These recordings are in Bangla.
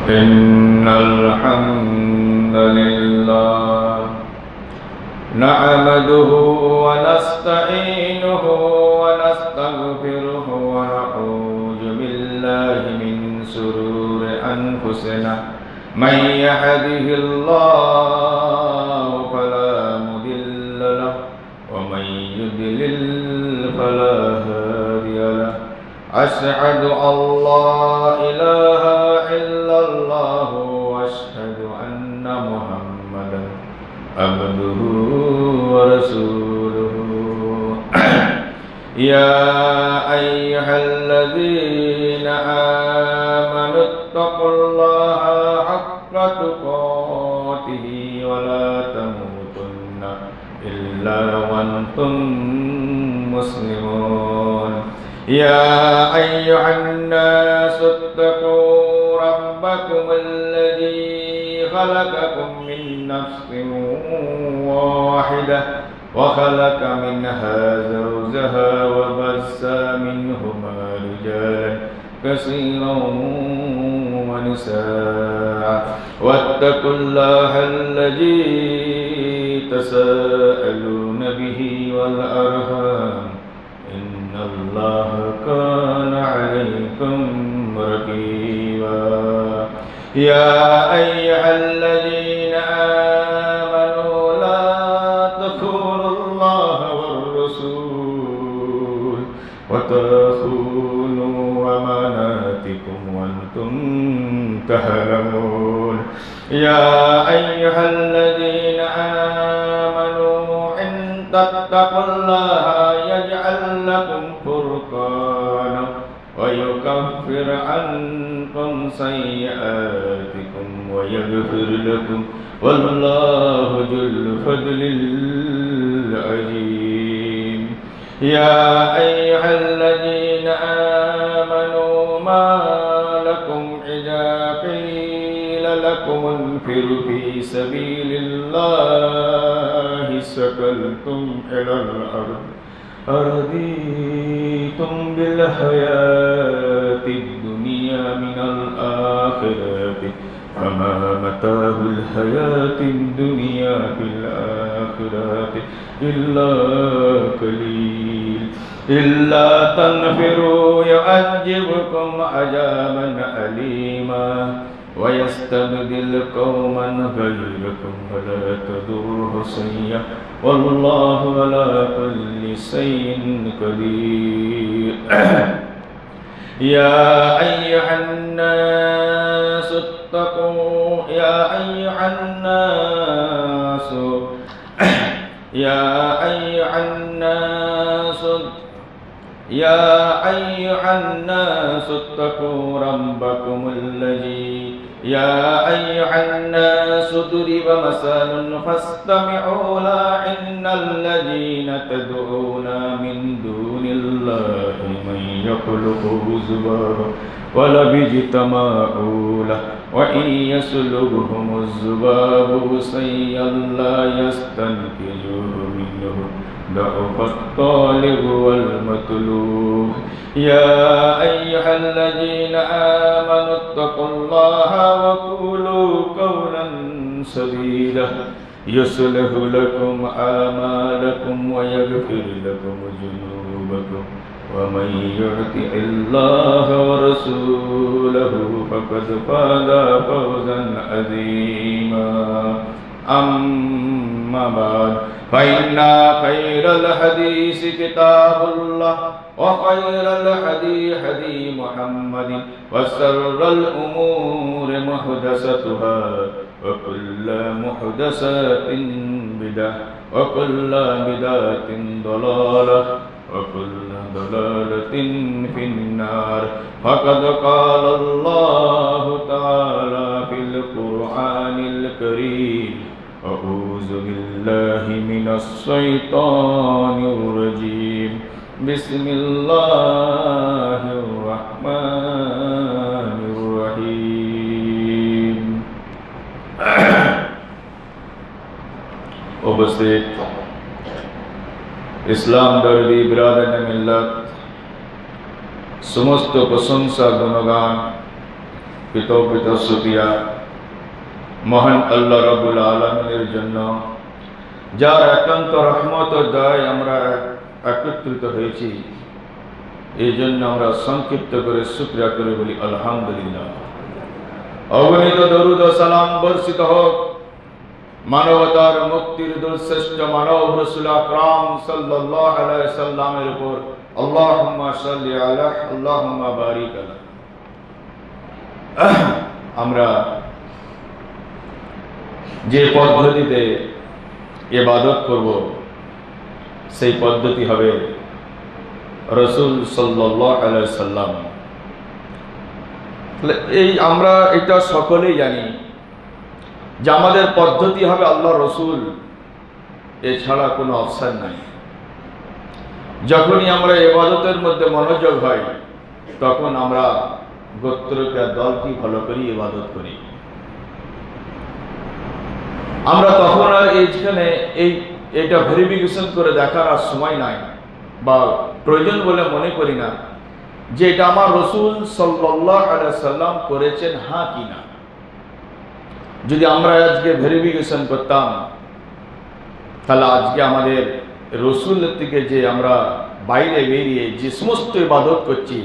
إن الحمد لله نحمده ونستعينه ونستغفره ونعوذ بالله من شرور أنفسنا من يهده الله فلا مضل له ومن يضلل فلا هادي له أشهد أن لا إله إلا الله وأشهد أن محمدا عبده ورسوله يا أيها الذين آمنوا اتقوا الله حق تقاته ولا تموتن إلا وأنتم مسلمون يا أيها الناس اتقوا ربكم الذي خلقكم من نفس واحدة وخلق منها زوجها وبث منهما رجالا كثيرا ونساء واتقوا الله الذي تساءلون به والأرحام إن الله كان عليكم رقيبا يا أيها الذين آمنوا لا تخونوا الله والرسول وتخونوا أماناتكم وأنتم تعلمون يا أيها الذين آمنوا إن تتقوا الله يجعل لكم فرقانا ويكفر عنكم سيئاتكم ويغفر لكم والله ذو الفضل العظيم يا أيها الذين آمنوا ما لكم إذا قيل لكم انفروا في سبيل الله ثقلتم إلى الأرض أرضيتم بالحياة الدنيا من الآخرة فما متاع الحياة الدنيا في الآخرة إلا قليل إلا تنفروا يعذبكم عذابا أليما ويستبدل قوما غيركم ولا تضره شيئا والله على كل شيء قدير يا أيها الناس اتقوا يا أيها الناس اتقوا ربكم الذي ضرب مثل فاستمعوا له إن الذين تدعون من دون الله من يخلق ذبابا ولو اجتمعوا له وإن يسلبهم الذباب شيئا لا يستنقذوه منه ضعف الطالب والمطلوب يا أيها الذين آمنوا اتقوا الله وقولوا قولا سديدا يصلح لكم أعمالكم ويغفر لكم ذنوبكم ومن يطع الله ورسوله فقد فاز فوزا عظيما أما بعد فإن خير الحديث كتاب الله وخير الهدي هدي محمد وشر الأمور محدثاتها وكل محدثات بدعة وكل بدعة ضلالة وكل ضلالة في النار فقد قال الله تعالى في القرآن الكريم أعوذ بالله من الشيطان الرجيم بسم الله الرحمن الرحيم उपस्थित ইসলাম দরদি বিরাদান মিল্লাত সমস্ত প্রশংসা গুণগান কৃতজ্ঞত শুকরিয়া মহান আল্লাহ রাব্বুল আলামিনের জন্য, যার একান্ত রহমত ও দয়ায় আমরা একত্রিত হয়েছি। এই জন্য আমরা সংক্ষিপ্ত করে শুকরিয়া করে বলি আলহামদুলিল্লাহ। অগণিত দরুদ ও সালাম বর্ষিত হোক মানবতার মুক্তির দুর্শ্রেষ্ঠ মানব রাসূল আকরাম সাল্লাল্লাহু আলাইহি সাল্লামের উপর। আল্লাহুম্মা সাল্লি আলা, আল্লাহুম্মা বারিক আলা। আমরা যে পদ্ধতিতে ইবাদত করব সেই পদ্ধতি হবে রাসূল সাল্লাল্লাহু আলাইহি সাল্লাম। এই আমরা এটা সকলেই জানি যে আমাদের পদ্ধতি হবে আল্লাহ রসুল, এছাড়া কোনো অপশন নাই। যখনই আমরা ইবাদতের মধ্যে মনোযোগ হয় তখন আমরা গোত্রকে দলটি ফলো করি, ইবাদত করি। আমরা তখন আর এইখানে এটা ভেরিফিকেশন করে দেখার আর সময় নাই বা প্রয়োজন বলে মনে করি না যে এটা আমার রসুল সাল্লাল্লাহু আলাইহি সাল্লাম করেছেন হ্যাঁ কি না। যদি আমরা আজকে ভেরিফিকেশন করতাম তাহলে আজকে আমাদের রসুলের থেকে যে আমরা বাইরে বেরিয়ে যে সমস্ত ইবাদত করছি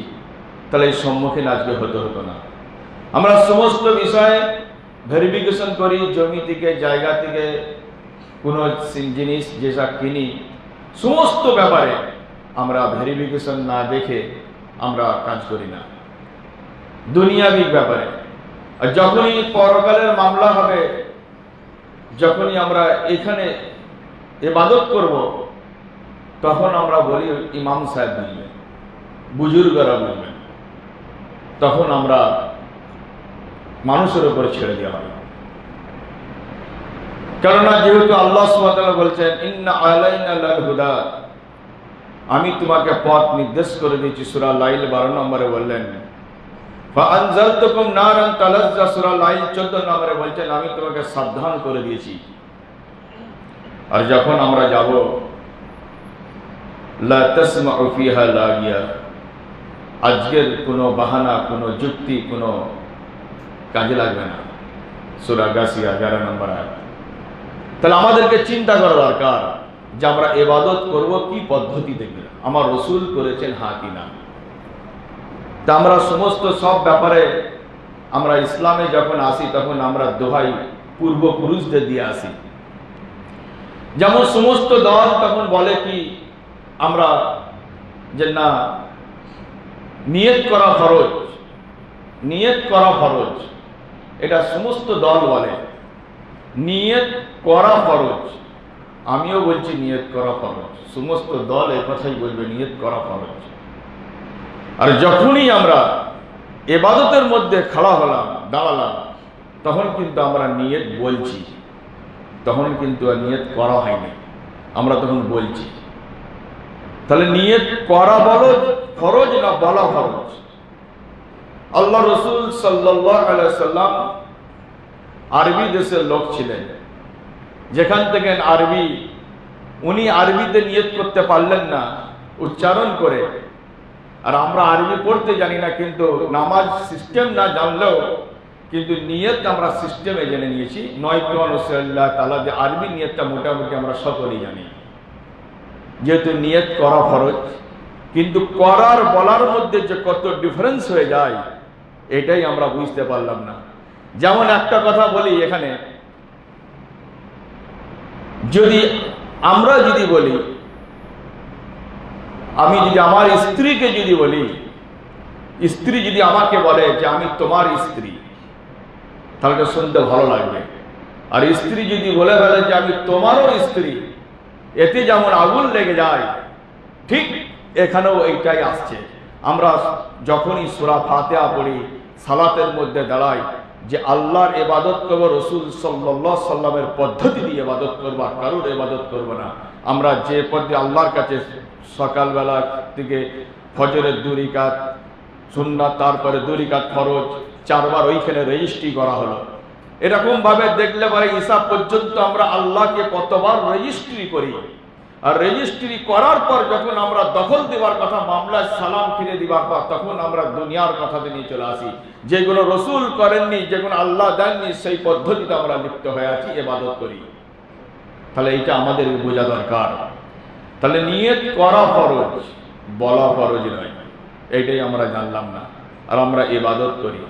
তাহলে এই সম্মুখীন আজকে হতে হতো না। আমরা সমস্ত বিষয়ে ভেরিফিকেশন করি, জমি থেকে, জায়গা থেকে, কোনো জিনিস যেসব কিনি, সমস্ত ব্যাপারে আমরা ভেরিফিকেশন না দেখে আমরা কাজ করি না দুনিয়াবি ব্যাপারে। আর যখনই পরকালের মামলা হবে, যখনই আমরা এখানে ইবাদত করব, তখন আমরা বলি ইমাম সাহেব বলবেন, বুজুর্গরা বলবেন, তখন আমরা মানুষের উপরে ছেড়ে দেওয়া হবে। কেননা যেহেতু আল্লাহ সুবহানাহু ওয়া তাআলা বলছেন ইন্না আলাইনা লাল হুদা, আমি তোমাকে পথ নির্দেশ করে দিয়েছি। সূরা লাইল 12 নম্বরে বললেন ফাআনজালতুকুম নারান তালাজ্জা, সূরা লাইল 14 নম্বরে বলছেন আমি তোমাকে সাবধান করে দিয়েছি। আর যখন আমরা যাব লা তাসমাউ ফিহা লাগিয়া, আজকের কোনো বাহানা, কোনো যুক্তি কোনো কাজে লাগবে না। সূরা গাসিয়া 11 নম্বর আয়াত। তাহলে আমাদেরকে চিন্তা করা দরকার যে আমরা ইবাদত করব কি পদ্ধতি থেকে, আমার রসুল করেছেন হ্যাঁ কি না। তা আমরা সমস্ত সব ব্যাপারে আমরা ইসলামে যখন আসি তখন আমরা দোহাই পূর্বপুরুষদের দিয়ে আসি। যেমন সমস্ত দল তখন বলে কি আমরা যে না, নিয়ত করা ফরজ, নিয়ত করা ফরজ, এটা সমস্ত দল বলে নিয়ত করা ফরজ। আমিও বলছি নিয়ত করা ফরজ, সমস্ত দল এই কথাই বলবে নিয়ত করা ফরজ। আর যখনই আমরা ইবাদতের মধ্যে খাড়া হলাম, দাঁড়ালাম, তখন কিন্তু আমরা নিয়ত বলছি, তখন কিন্তু আর নিয়ত করা হয়নি, আমরা তখন বলছি। তাহলে নিয়ত করা বলো ফরজ না বলা ফরজ? আল্লাহ রসুল সাল্লাল্লাহু আলাইহি সাল্লাম আরবি দেশের লোক ছিলেন, যেখান থেকে আরবি, উনি আরবিতে নিয়ত করতে পারলেন না উচ্চারণ করে। আর আমরা আরবি পড়তে জানি না, কিন্তু নামাজ সিস্টেম না জানলেও কিন্তু নিয়ত আমরা সিস্টেমে জেনে নিয়েছি। নয়তো আল্লাহ তাআলা যে আরবি নিয়তটা মোটামুটি আমরা সকলেই জানি, যেহেতু নিয়ত করা ফরজ। কিন্তু করার বলার মধ্যে যে কত ডিফারেন্স হয়ে যায় এটাই আমরা বুঝতে পারলাম না। যেমন একটা কথা বলি এখানে, যদি আমরা যদি বলি, আমি যদি আমার স্ত্রীকে যদি বলি, স্ত্রী যদি আমাকে বলে যে আমি তোমার স্ত্রী, তাহলে শুনতে ভালো লাগবে। আর স্ত্রী যদি বলে ফেলে যে আমি তোমারও স্ত্রী, এতে যেমন আগুন লেগে যায়, ঠিক এখানেও এইটাই আসছে। আমরা যখনই সূরা ফাতিহা পড়ি, সালাতের মধ্যে দাঁড়াই, যে আল্লাহর ইবাদত করব, রাসূল সাল্লাল্লাহু আলাইহি সাল্লামের পদ্ধতি দিয়ে ইবাদত করব, কারোর ইবাদত করব না। আমরা যে পদ্ধতি আল্লাহর কাছে সকালবেলা থেকে ফজরের 2 রাকাত সুন্নাত, তারপরে 2 রাকাত ফরজ, 4 বার ওইখানে রেজিস্ট্রি করা হলো। এরকম ভাবে দেখলে পরে ঈসা পর্যন্ত আমরা আল্লাহকে কতবার রেজিস্ট্রি করি। আর রেজিস্ট্রি করার পর যখন আমরা দখল দেওয়ার কথা, মামলায় সালাম ফিরে দিবার পর, তখন আমরা দুনিয়ার কথাতে নিয়ে চলে আসি। যেগুলো রসুল করেননি, যেগুলো আল্লাহ দেননি, সেই পদ্ধতিতে আমরা লিপ্ত হয়ে আছি, ইবাদত করি। তাহলে এটা আমাদের বোঝা দরকার। তাহলে নিয়ত করা ফরজ, বলা ফরজ নয়, এইটাই আমরা জানলাম না, আর আমরা ইবাদত করি।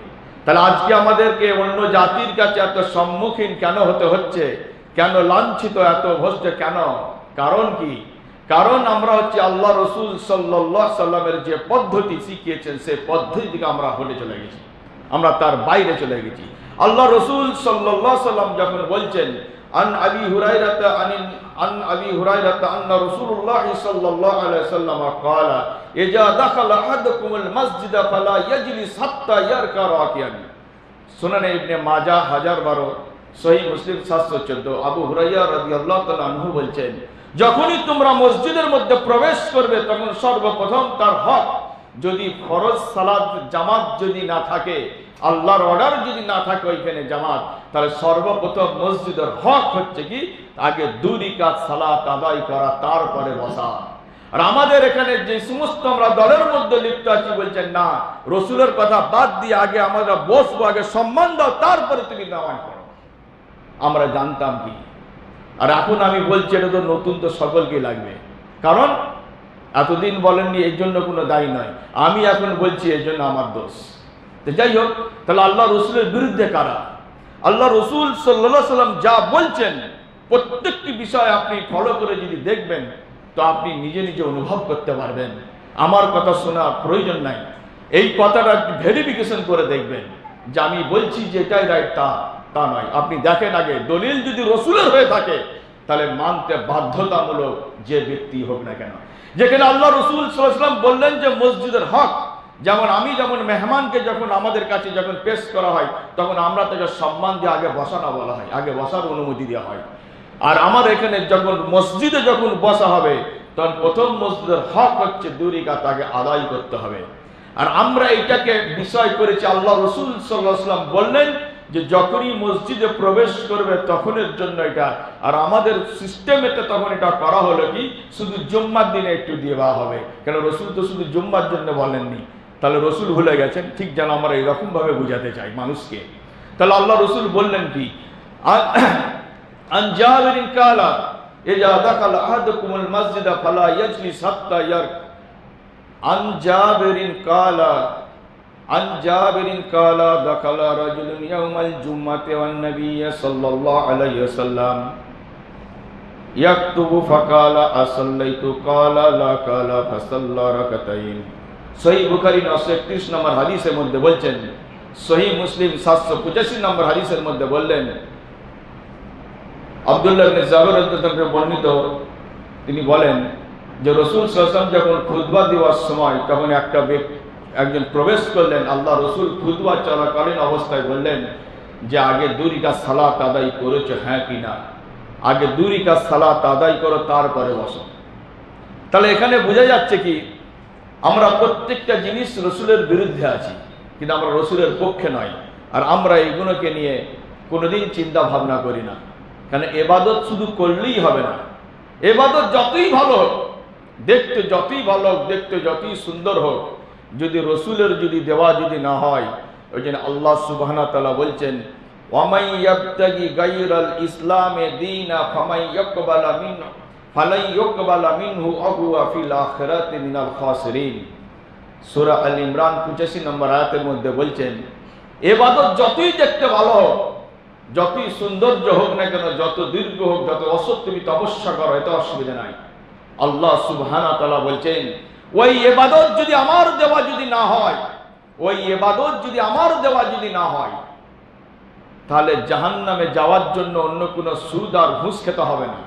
তাহলে আজকে আমাদেরকে অন্য জাতির কাছে এত সম্মুখীন কেন হতে হচ্ছে, কেন লাঞ্ছিত, এত ভ্রষ্ট কেন? কারণ কি? কারণ আমরা হচ্ছে আল্লাহ রসুল সাল্লাল্লাহু আলাইহি সাল্লামের যে পদ্ধতি শিখিয়েছেন, সেই পদ্ধতি থেকে আমরা হলে চলে গেছি, আমরা তার বাইরে চলে গেছি। আল্লাহ রসুল সাল্লাল্লাহু আলাইহি সাল্লাম যখন বলছেন, আন আবি হুরায়রাতা আবি হুরায়রাতা আন্না রাসূলুল্লাহ সাল্লাল্লাহু আলাইহি সাল্লাম قال اذا دخل احدكم المسجد فلا يجلس حتى يركع راكعا। সুনানে ইবনে মাজাহ 1012, সহিহ মুসলিম 714। আবু হুরায়রা রাদিয়াল্লাহু তাআলা আনহু বলছেন, যখনই তোমরা মসজিদের মধ্যে প্রবেশ করবে, তখন সর্বপ্রথম তার হক, যদি ফরজ সালাত জামাত যদি না থাকে, আল্লাহর অর্ডার যদি না থাকে ওইখানে জামাত, তাহলে সর্বপ্রথম মসজিদের হক হচ্ছে কি, আগে 2 রাকাত সালাত আদায় করা, তারপরে বসা। আর আমাদের এখানে যে সমস্ত আমরা দলের মধ্যে লিপ্ত আছি, বলছেন না, রসুলের কথা বাদ দিয়ে আগে আমরা বসবো, আগে সম্মান দাও, তারপরে তুমি নামাজ পড়ো। আমরা জানতাম কি? আর এখন আমি বলছি, এটা তো নতুন, তো সকলকে লাগবে, কারণ এতদিন বলেননি, এর জন্য কোনো দায়ী নয়। আমি এখন বলছি, এর জন্য আমার দোষ। তো যাই হোক, তাহলে আল্লাহ রসুলের বিরুদ্ধে কারা? আল্লাহ রসুল সাল্লাল্লাহু আলাইহি সাল্লাম যা বলছেন, প্রত্যেকটি বিষয় আপনি ফলো করে যদি দেখবেন, তো আপনি নিজে নিজে অনুভব করতে পারবেন। আমার কথা শোনার প্রয়োজন নাই, এই কথাটা ভেরিফিকেশন করে দেখবেন যে আমি বলছি যে এটাই রাইট, তা নয়। আপনি দেখেন আগে, দলিল যদি রসুলের হয়ে থাকে, তাহলে মানতে বাধ্যতামূলক যে ব্যক্তি হোক না কেন। যেখানে আল্লাহ রসুল সাল্লাল্লাহু আলাইহি সাল্লাম বললেন যে মসজিদের হক, যেমন মেহমানকে যখন আমাদের কাছে যখন পেশ করা হয়, তখন আমরা তাকে সম্মান দিয়ে আগে বসানো বলা হয়, আগে বসার অনুমতি দেওয়া হয়। আর আমার এখানে যখন মসজিদে যখন বসা হবে, তখন প্রথম মসজিদের হক হচ্ছে 2 রাকাত আগে আদায় করতে হবে। আর আমরা এটাকে বিষয় করেছি, আল্লাহ রসুল সাল্লাল্লাহু আলাইহি সাল্লাম বললেন যে যখনই মসজিদে প্রবেশ করবে তখনের জন্য এটা। আর আমাদের সিস্টেমেতে তখন এটা করা হলো কি, শুধু জুম্মার দিনে একটু দেওয়া হবে, কেন রসুল তো শুধু জুম্মার জন্য বলেননি। তাহলে রসুল ভুলে গেছেন, ঠিক যেন আমরা এরকম ভাবে বুঝাতে চাই মানুষকে। তাহলে আল্লাহ রসুল বললেন কি, আন জাবিরিন কালা ইযা দাখালা আহাদুকুমুল মাসজিদা ফালা ইয়াজলিস হাত্তা আন জাবিরিন কালা দাখালা রাজুলুন ইয়াওমাল জুমআতি ওয়ান নবী সাল্লাল্লাহু আলাইহি ওয়াসাল্লাম ইয়াকতুবু ফাকালা আসাল্লাইতু কালা লা কালা ফাসাল্লা রাকাতাইন। সহিহ বুখারী 931 নম্বর হাদিসের মধ্যে বলছেন, সহিহ মুসলিম 785 নম্বর হাদিসের মধ্যে বললেন, আব্দুল্লাহ ইবনে জাবের রাদিয়াল্লাহু আনহু বর্ণিত, তিনি বলেন যে রাসূল সাল্লাল্লাহু আলাইহি ওয়াসাল্লাম যখন খুতবা দেওয়ার সময়, তখন একজন প্রবেশ করলেন। আল্লাহ রসুল খুতবা চলাকালীন অবস্থায় বললেন যে আগে 2 রাকাত সালাত আদায় করেছো, হ্যাঁ কি না? আগে 2 রাকাত সালাত আদায় করো, তারপরে বসো। তাহলে এখানে বোঝা যাচ্ছে কি, আমরা প্রত্যেকটা জিনিস রসুলের বিরুদ্ধে আছি, কিন্তু আমরা রসুলের পক্ষে নয়। আর আমরা এইগুলোকে নিয়ে কোনোদিন চিন্তা ভাবনা করি না, কারণ ইবাদত শুধু করলেই হবে না। ইবাদত যতই ভালো হোক, দেখতে যতই ভালো হোক, দেখতে যতই সুন্দর হোক, যদি রসুলের যদি দেওয়া যদি না হয়, ওই জন্য আল্লাহ সুবহানাহু ওয়া তাআলা বলছেন, ওয়ামাই ইয়াবতাগি গায়রাল ইসলামে দীনা ফালাই ইউকবালা মিনহু ওয়া ফিল আখিরাতি মিনাল খাসিরিন। সূরা আল ইমরান 85 নম্বর আয়াতের মধ্যে বলছেন, ইবাদত যতই দেখতে ভালো হোক, যতই সৌন্দর্য হোক না কেন, যত দীর্ঘ হোক, যত অসৎ তুমি তপস্যা করো, এতে অসুবিধা নাই। আল্লাহ সুবহানাহু ওয়া তাআলা বলছেন, ওই ইবাদত যদি আমার দেওয়া যদি না হয়, ওই ইবাদত যদি আমার দেওয়া যদি না হয়, তাহলে জাহান্নামে যাওয়ার জন্য অন্য কোনো সুদ আর ঘুষ খেতে হবে না,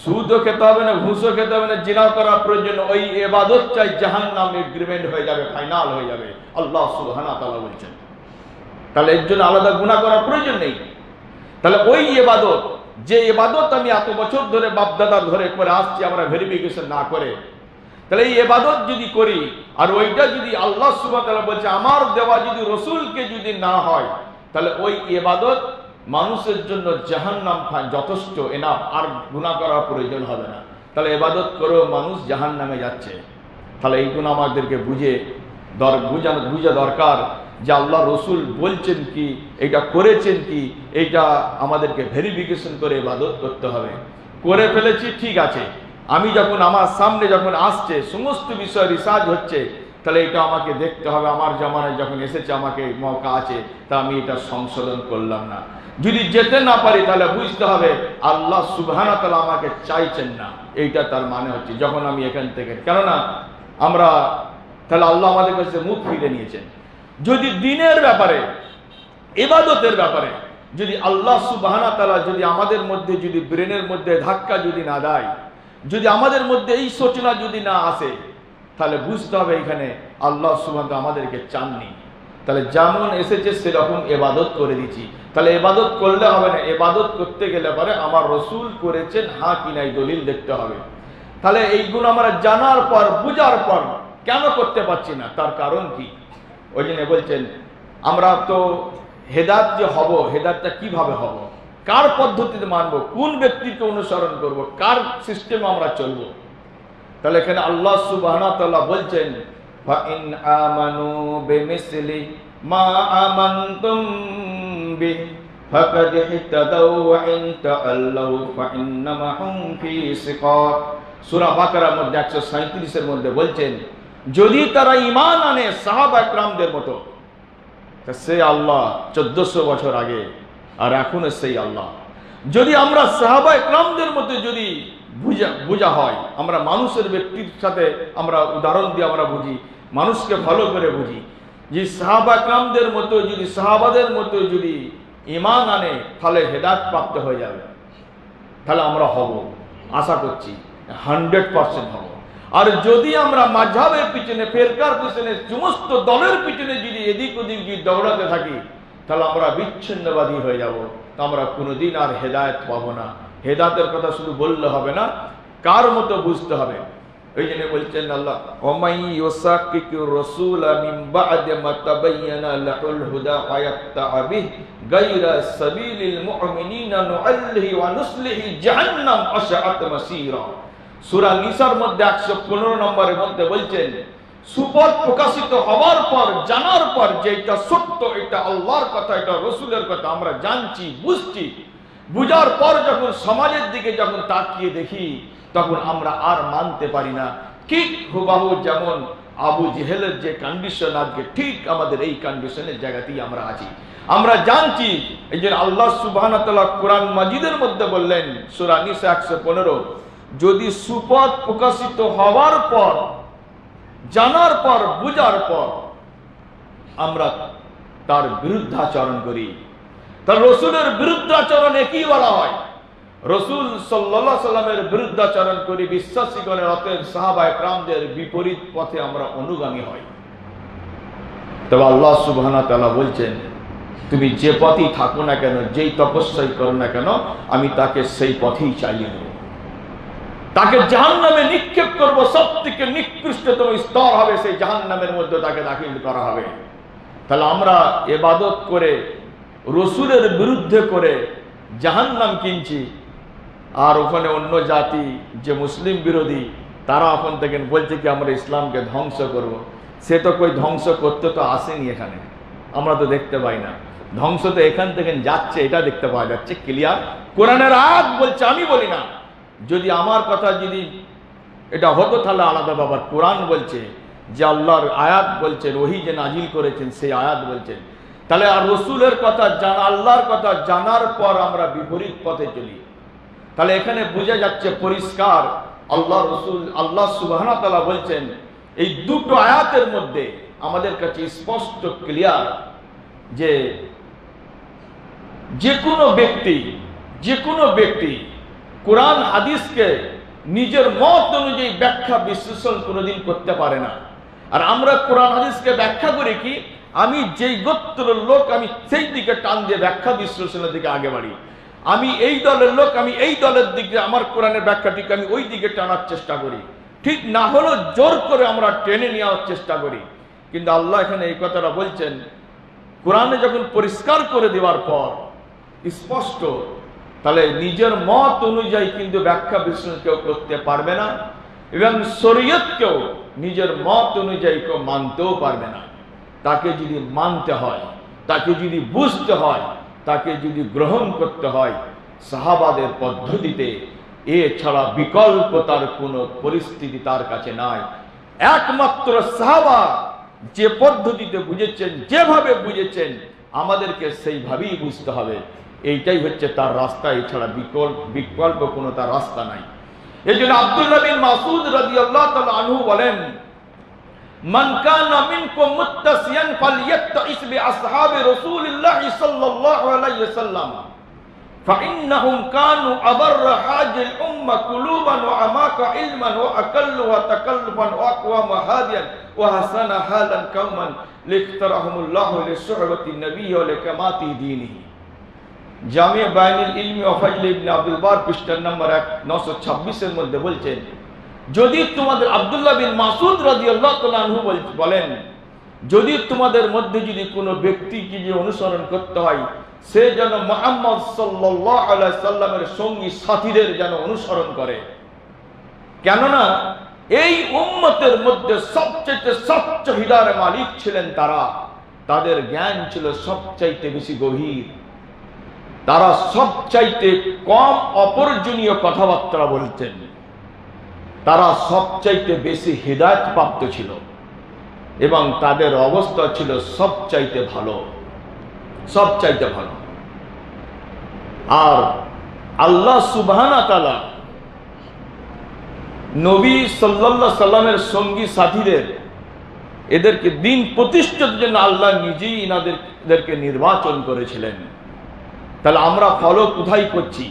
সুদও খেতে হবে না, ঘুষও খেতে হবে না, জিনা করার প্রয়োজন। ওই ইবাদত চাই জাহান্নাম এগ্রিমেন্ট হয়ে যাবে, ফাইনাল হয়ে যাবে, আল্লাহ সুবহানাহু ওয়া তাআলা বলছেন। তাহলে এর জন্য আলাদা গুনাহ করার প্রয়োজন নেই। তাহলে ওই ইবাদত, যে ইবাদত আমি এত বছর ধরে বাপদাদার ধরে করে আসছি, আমরা ভেরিফিকেশন না করে, তাহলে এই ইবাদত যদি করি, আর ওইটা যদি আল্লাহ সুবহানাহু ওয়া তাআলা বলছে আমার দেওয়া যদি রসুলকে যদি না হয়, তাহলে ওই ইবাদত মানুষের জন্য জাহান্নাম যথেষ্ট, এনাফ, আর গুনাহ করার প্রয়োজন হবে না। তাহলে ইবাদত করেও মানুষ জাহান্নামে যাচ্ছে। তাহলে এইগুলো আমাদেরকে বুঝা দরকার যে আল্লাহ রসুল বলছেন কি, এটা করেছেন কি, এইটা আমাদেরকে ভেরিফিকেশন করে ইবাদত করতে হবে। করে ফেলেছি ঠিক আছে, আমি যখন আমার সামনে যখন আসছে সমস্ত বিষয় রিসার্চ হচ্ছে, তাহলে এটা আমাকে দেখতে হবে আমার জামানায় যখন এসেছে আমাকে মৌকা আছে, তা আমি এটা সংশোধন করলাম না। যদি যেতে না পারি তাহলে বুঝতে হবে আল্লাহ সুবহানাহু ওয়া তাআলা আমাকে চাইছেন না, এইটা তার মানে হচ্ছে যখন আমি এখান থেকে, কেননা আমরা তাহলে আল্লাহ আমাদের কাছে মুখ ফিরে নিয়েছেন। যদি দিনের ব্যাপারে ইবাদতের ব্যাপারে যদি আল্লাহ সুবহানাহু ওয়া তাআলা যদি আমাদের মধ্যে যদি ব্রেনের মধ্যে ধাক্কা যদি না দেয়, যদি আমাদের মধ্যে এই সূচনা যদি না আসে, তাহলে বুঝতে হবে এখানে আল্লাহ সুবহানাহু ওয়া তাআলা আমাদেরকে চাননি। তাহলে যেমন এসেছে সেরকম ইবাদত করে দিচ্ছি। তাহলে ইবাদত করলে হবে না, ইবাদত করতে গেলে পরে আমার রসুল করেছেন হ্যাঁ কি নাই দলিল দেখতে হবে। তাহলে এইগুলো আমরা জানার পর বুঝার পর কেন করতে পারছি না, তার কারণ কি? ওই জন্য বলছেন আমরা তো হেদায়েত যে হব, হেদায়েতটা কিভাবে হব, কার পদ্ধতিতে মানব, কোন ব্যক্তিকে অনুসরণ করব, কার সিস্টেমে আমরা চলব। তাহলে এখানে আল্লাহ সুবহানাহু ওয়া তাআলা বলছেন ফাইন আমানু বিমিসলি মা আমানতুম বিহি ফাকাদ ইহতাদাউ ওয়া ইন তাআল্লাউ ফাইন্নামা হুম ফি শিকাক। সূরা বাকারার মধ্যে 137 এর মধ্যে বলছেন যদি তারা ঈমান আনে সাহাবা একরামদের মতো, সে আল্লাহ 1400 বছর আগে আর এখনো সেই আল্লাহ। যদি আমরা সাহাবা একরামদের মতো যদি বুঝা হয়, আমরা মানুষের ব্যক্তির সাথে আমরা উদাহরণ দিয়ে আমরা বুঝি, মানুষকে ভালো করে বুঝি, যে সাহাবা একরামদের মতো যদি সাহাবাদের মতো যদি ঈমান আনে তাহলে হেদায়েত প্রাপ্ত হয়ে যাবে। তাহলে আমরা হব, আশা করছি 100% হব। আর যদি আমরা মাযহাবের পিছনে, ফিরকার পিছনে, সমস্ত দলের পিছনে যদি এদিক ওদিক যদি দৌড়াতে থাকি, তাহলে আমরা বিচ্ছিন্নবাদী হয়ে যাব, আমরা কোনোদিন আর হেদায়েত পাবো না। হেদায়েতের কথা শুধু বললে হবে না, কার মতো বুঝতে হবে। এই জন্য বলছেন আল্লাহ ওমাই ইউসাকিকুর রাসূলা মিন বা'দি মা তাবায়্যানা লাহুল হুদা ওয়া ইয়াত্তাবি বিহি গায়রা সাবিলিল মুমিনিনা নুআল্লিহি ওয়া নুসলিহি জাহান্নাম আশআত মাসীরা। সূরা নিসার মধ্যে 115 নম্বরের মধ্যে বলছেন সুপথ প্রকাশিত হওয়ার পর, জানার পর যে এটা সত্য, এটা আল্লাহর কথা, এটা রাসূলের কথা আমরা জানছি, বুঝছি, বুঝার পর যখন সমাজের দিকে যখন তাকিয়ে দেখি তখন আমরা আর মানতে পারি না। ঠিক হুবাহু যেমন আবু জেহেলের যে কন্ডিশন, আজকে ঠিক আমাদের এই কন্ডিশনের জায়গাতেই আমরা আছি। আমরা জানছি এই যে আল্লাহ সুবহানাহু ওয়া তাআলা কোরআন মাজিদের মধ্যে বললেন সূরা নিসা 115 যদি সুপথ প্রকাশিত হওয়ার পর, জানার পর, বুঝার পর আমরা তার বিরুদ্ধাচরণ করি, তার রসুলের বিরুদ্ধাচরণ একই বলা হয়। রসুল সাল্লাল্লাহু আলাইহি সাল্লামের বিরুদ্ধাচরণ করি বিশ্বাসীগণের, অতএব সাহাবা একরামদের বিপরীত পথে আমরা অনুগামী হই। তবে আল্লাহ সুবহানাহু ওয়া তাআলা বলছেন তুমি যে পথেই থাকো না কেন, যেই তপস্যাই করো না কেন, আমি তাকে সেই পথেই চালিয়ে দেব, তাকে জাহান্নামে নিক্ষেপ করব, সবথেকে নিকৃষ্টতম স্তর হবে সেই জাহান্নামের মধ্যে তাকে দাখিল করা হবে। তাহলে আমরা ইবাদত করে রসুলের বিরুদ্ধে করে জাহান্নাম কিনছি, আর ওখানে অন্য জাতি যে মুসলিম বিরোধী তারা এখন থেকে বলছে কি আমরা ইসলামকে ধ্বংস করব। সে তো কই ধ্বংস করতে তো আসেনি, এখানে আমরা তো দেখতে পাই না। ধ্বংস তো এখান থেকে যাচ্ছে, এটা দেখতে পাওয়া যাচ্ছে ক্লিয়ার। কোরআনের আয়াত বলছে, আমি বলি না। যদি আমার কথা যদি এটা হতো তাহলে আলাদা ব্যাপার। কোরআন বলছে যে আল্লাহর আয়াত বলছে, ওহী যে নাজিল করেছেন সেই আয়াত বলছেন। তাহলে আর রসুলের কথা জানা, আল্লাহর কথা জানার পর আমরা বিপরীত পথে চলি, তাহলে এখানে বোঝা যাচ্ছে পরিষ্কার আল্লাহ রসুল আল্লাহ সুবহানাহু ওয়া তাআলা বলছেন এই দুটো আয়াতের মধ্যে আমাদের কাছে স্পষ্ট ক্লিয়ার যে যে কোনো ব্যক্তি কোরআন হাদিসকে নিজের মত অনুযায়ী ব্যাখ্যা বিশ্লেষণ কোনোদিন করতে পারে না। আর আমরা কোরআন হাদিসকে ব্যাখ্যা করি কি, আমি যেই গোত্রের লোক আমি সেই দিকে টান দিয়ে ব্যাখ্যা বিশ্লেষণের দিকে আগে বাড়ি। আমি এই দলের লোক, আমি এই দলের দিকে আমার কোরআনের ব্যাখ্যাটিকে আমি ওই দিকে টানার চেষ্টা করি, ঠিক না হলেও জোর করে আমরা টেনে নেওয়ার চেষ্টা করি। কিন্তু আল্লাহ এখানে এই কথাটা বলছেন কোরআনে যখন পরিষ্কার করে দেওয়ার পর স্পষ্ট তাহলে নিজের মত অনুযায়ী কিন্তু ব্যাখ্যা বিশ্লেষণ কেউ করতে পারবে না, এবং শরীয়তকেও নিজের মত অনুযায়ী কেউ মানতেও পারবে না। তাকে যদি মানতে হয়, তাকে যদি বুঝতে হয়, তাকে যদি গ্রহণ করতে হয় সাহাবাদের পদ্ধতিতে, এছাড়া বিকল্প তার কোনো পরিস্থিতি তার কাছে নাই। একমাত্র সাহাবা যে পদ্ধতিতে বুঝেছেন, যেভাবে বুঝেছেন, আমাদেরকে সেইভাবেই বুঝতে হবে। এইটাই হচ্ছে তার রাস্তা, এছাড়া বিকল্প কোনো তার রাস্তা নাই। এই জন্য আব্দুল্লাহ বিন মাসউদ রাদিয়াল্লাহু তাআলা আনহু বলেন, মান কানা মিনকুম মুত্তাসিয়ান ফালইয়াত্তাইস বিআসহাবি রাসূলিল্লাহি সাল্লাল্লাহু আলাইহি ওয়াসাল্লাম فإنهم كانوا أبر حاج الأمة قلوبا وأعماق علما وأقلها تكلفا وأقوم هاديا وحسن حالا قوما لاختارهم الله لصحبة النبي ولكمال دينه। জামিয়া বায়ানুল ইলমি ওয়া ফাজল ইবনে আব্দুল বার পৃষ্ঠা নম্বর 926 এর মধ্যে বলছেন, যদি তোমাদের আব্দুল্লাহ বিন মাসউদ রাদিয়াল্লাহু তাআলা আনহু বলেন, যদি তোমাদের মধ্যে যদি কোনো ব্যক্তিকে যে অনুসরণ করতে হয়, সে যেন মুহাম্মদ সাল্লাল্লাহু আলাইহি সাল্লামের সঙ্গী সাথীদের যেন অনুসরণ করে। কেননা এই উম্মতের মধ্যে সবচেয়ে স্বচ্ছ হৃদয়ের মালিক ছিলেন তারা। তাদের জ্ঞান ছিল সবচাইতে বেশি গভীর, তারা সবচাইতে কম অপ্রয়োজনীয় কথাবার্তা বলতেন, তারা সবচাইতে বেশি হিদায়াত প্রাপ্ত ছিল, এবং তাদের অবস্থা ছিল সবচাইতে ভালো, সবচাইতে ভালো। আর আল্লাহ সুবহানাহু ওয়া তাআলা নবী সাল্লাল্লাহু আলাইহি সাল্লামের সঙ্গী সাথীদের, এদেরকে দিন প্রতিষ্ঠার জন্য আল্লাহ নিজেই এদেরকে নির্বাচন করেছিলেন। তাহলে আমরা ফলো কোথায় করছি?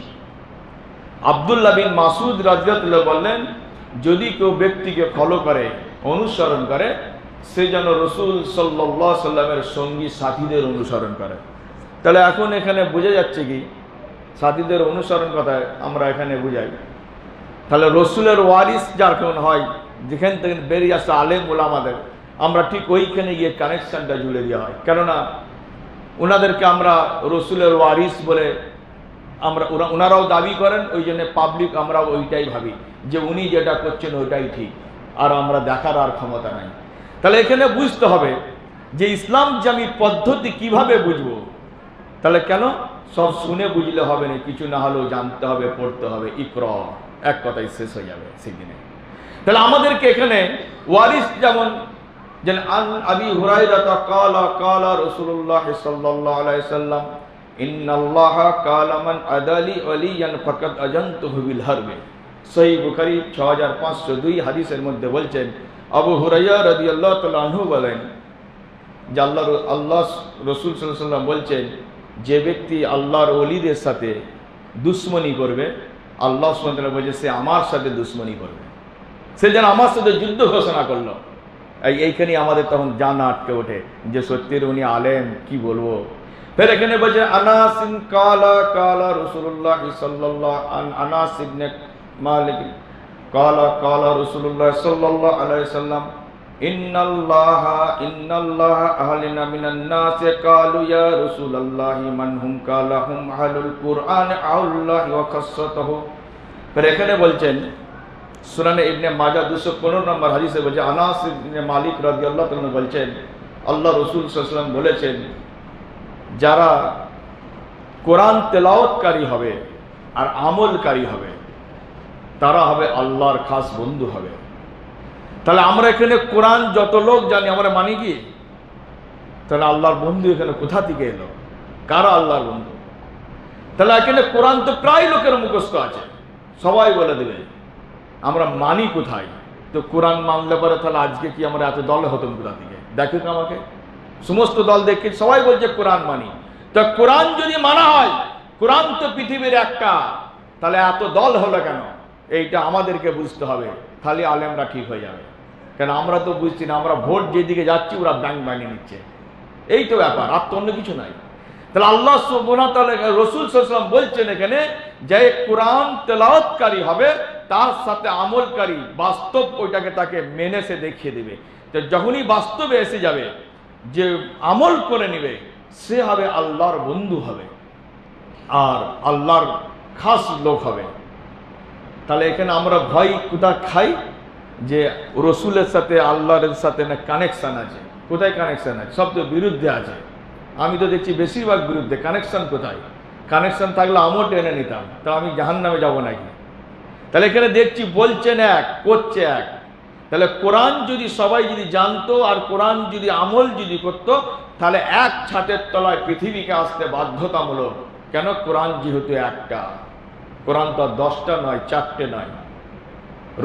আব্দুল্লাহ বিন মাসউদ রাদিয়াল্লাহু আনহু বললেন, যদি কেউ ব্যক্তিকে ফলো করে, অনুসরণ করে, সে যেন রাসূল সাল্লাল্লাহু আলাইহি সাল্লামের সঙ্গী সাথীদের অনুসরণ করে। তাহলে এখন এখানে বোঝা যাচ্ছে কি সাথীদের অনুসরণ কথায় আমরা এখানে বুঝাই, তাহলে রসুলের ওয়ারিস যার কেমন হয়, যেখান থেকে বেরিয়ে আসে আলেম ওলামাদের, আমরা ঠিক ওইখানে গিয়ে কানেকশনটা জুড়ে দেওয়া হয়। কেননা ওনাদেরকে আমরা রসুলের ওয়ারিস বলে ওনারাও দাবি করেন, ওই জন্য পাবলিক আমরা ওইটাই ভাবি যে উনি যেটা করছেন ওইটাই ঠিক, আর আমরা দেখার আর ক্ষমতা নাই। তাহলে এখানে বুঝতে হবে যে ইসলাম জামি পদ্ধতি কিভাবে বুঝবো। তাহলে কেন সব শুনে বুঝলে হবে না, কিছু না হলেও জানতে হবে, পড়তে হবে। ইকরা, এক কথাই শেষ হয়ে যাবে সেদিনে। তাহলে আমাদেরকে এখানে ওয়ারিস যেমন আবি হুরায়রা ক্বালা ক্বালা রাসূলুল্লাহ সাল্লাল্লাহু আলাইহি সাল্লাম ইন্নাল্লাহা ক্বালা মান আদালি ওয়ালিয়ান ফাকাদ আজানতুহু বিল হারবি। সহিহ বুখারী 6502 হাদিসের মধ্যে বলছেন, আবু হুরায়রা রাদিয়াল্লাহু তাআলা আনহু বলেন যে আল্লাহ রাসূল সাল্লাল্লাহু আলাইহি সাল্লাম বলছেন, যে ব্যক্তি আল্লাহর ওলিদের সাথে দুশ্মনী করবে, আল্লাহ সুবহানাহু ওয়া তাআলা বলেছে সে আমার সাথে দুশ্মনী করবে, সে যেন আমার সাথে যুদ্ধ ঘোষণা করলো। এইখানে আমাদের তখন জানা আটকে ওঠে যে সত্যির উনি আলেম, কি বলবো। ফের এখানে বলছে আনাস কালা কালা রাসূলুল্লাহ সাল্লাল্লাহু আনাস ইবনে মালিক কালা কালা রাসূলুল্লাহ সাল্লাল্লাহু আলাইহি সাল্লাম ইন্নাল্লাহা আহলিনা মিনান নাস কালু ইয়া রাসূলুল্লাহ মান হুম কালা হুম আহলুল কুরআন আল্লাহ ওয়া খাসসাতুহু। ফের এখানে বলছেন সুনানে ইবনে মাজাহ 215 নম্বর হাদিসে বলছে, আনাস ইবনে মালিক রাদিয়াল্লাহু তাআলা বলছেন, আল্লাহ রাসূল সাল্লাল্লাহু আলাইহি ওয়াসাল্লাম বলেছেন, যারা কোরআন তেলাওয়াতকারী হবে আর আমলকারী হবে, তারা হবে আল্লাহর খাস বন্ধু হবে। তাহলে আমরা এখানে কোরআন যত লোক জানি, আমরা মানি কি? তাহলে আল্লাহর বন্ধু এখানে কোথা থেকে এলো? কারা আল্লাহর বন্ধু? তাহলে এখানে কোরআন তো প্রায় লোকের মুখস্থ আছে, সবাই বলে দেবে, আমরা মানি কোথায়? তো কোরআন মানলে পরে তাহলে আজকে কি আমরা এত দল হতাম কোথা থেকে? দেখো তো আমাকে, সমস্ত দল দেখে সবাই বলছে কোরআন মানি। তো কোরআন যদি মানা হয়, কোরআন তো পৃথিবীর একটা, তাহলে এত দল হলো কেন? এইটা আমাদেরকে বুঝতে হবে, খালি আলেমরা ঠিক হয়ে যাবে। কেন আমরা তো বুঝছি না, আমরা ভোট যেদিকে যাচ্ছি ওরা ব্যাংক বানিয়ে নিচ্ছে, এই তো ব্যাপার, আর তো অন্য কিছু নাই। তাহলে আল্লাহ সুবহানাহু ওয়া তাআলা রাসূল সাল্লাল্লাহু আলাইহি ওয়াসাল্লাম বলছেন এখানে যে কোরআন তেলাওয়াতকারী হবে, তার সাথে আমলকারী, বাস্তব ওইটাকে তাকে মেনে সে দেখিয়ে দেবে। তো যখনই বাস্তবে এসে যাবে, যে আমল করে নেবে, সে হবে আল্লাহর বন্ধু হবে। আর আল্লাহর খাস লোক হবে। তাহলে এখানে আমরা ভয় কোথায় খাই যে রসুলের সাথে আল্লাহর সাথে না কানেকশন আছে। কোথায় কানেকশন আছে? সব তো বিরুদ্ধে আছে। আমি তো দেখছি বেশিরভাগ বিরুদ্ধে। কানেকশন কোথায়? কানেকশন থাকলে আমিও টেনে নিতাম, তা আমি জাহান্নামে যাব নাকি? তাহলে এখানে দেখছি বলছেন এক, করছে এক। তাহলে কোরআন যদি সবাই যদি জানতো আর কোরআন যদি আমল যদি করতো, তাহলে এক ছাদের তলায় পৃথিবীকে আসতে বাধ্যতামূলক। কেন? কোরআন যেহেতু একটা, কোরআন তো 10টা নয়, 4টে নয়।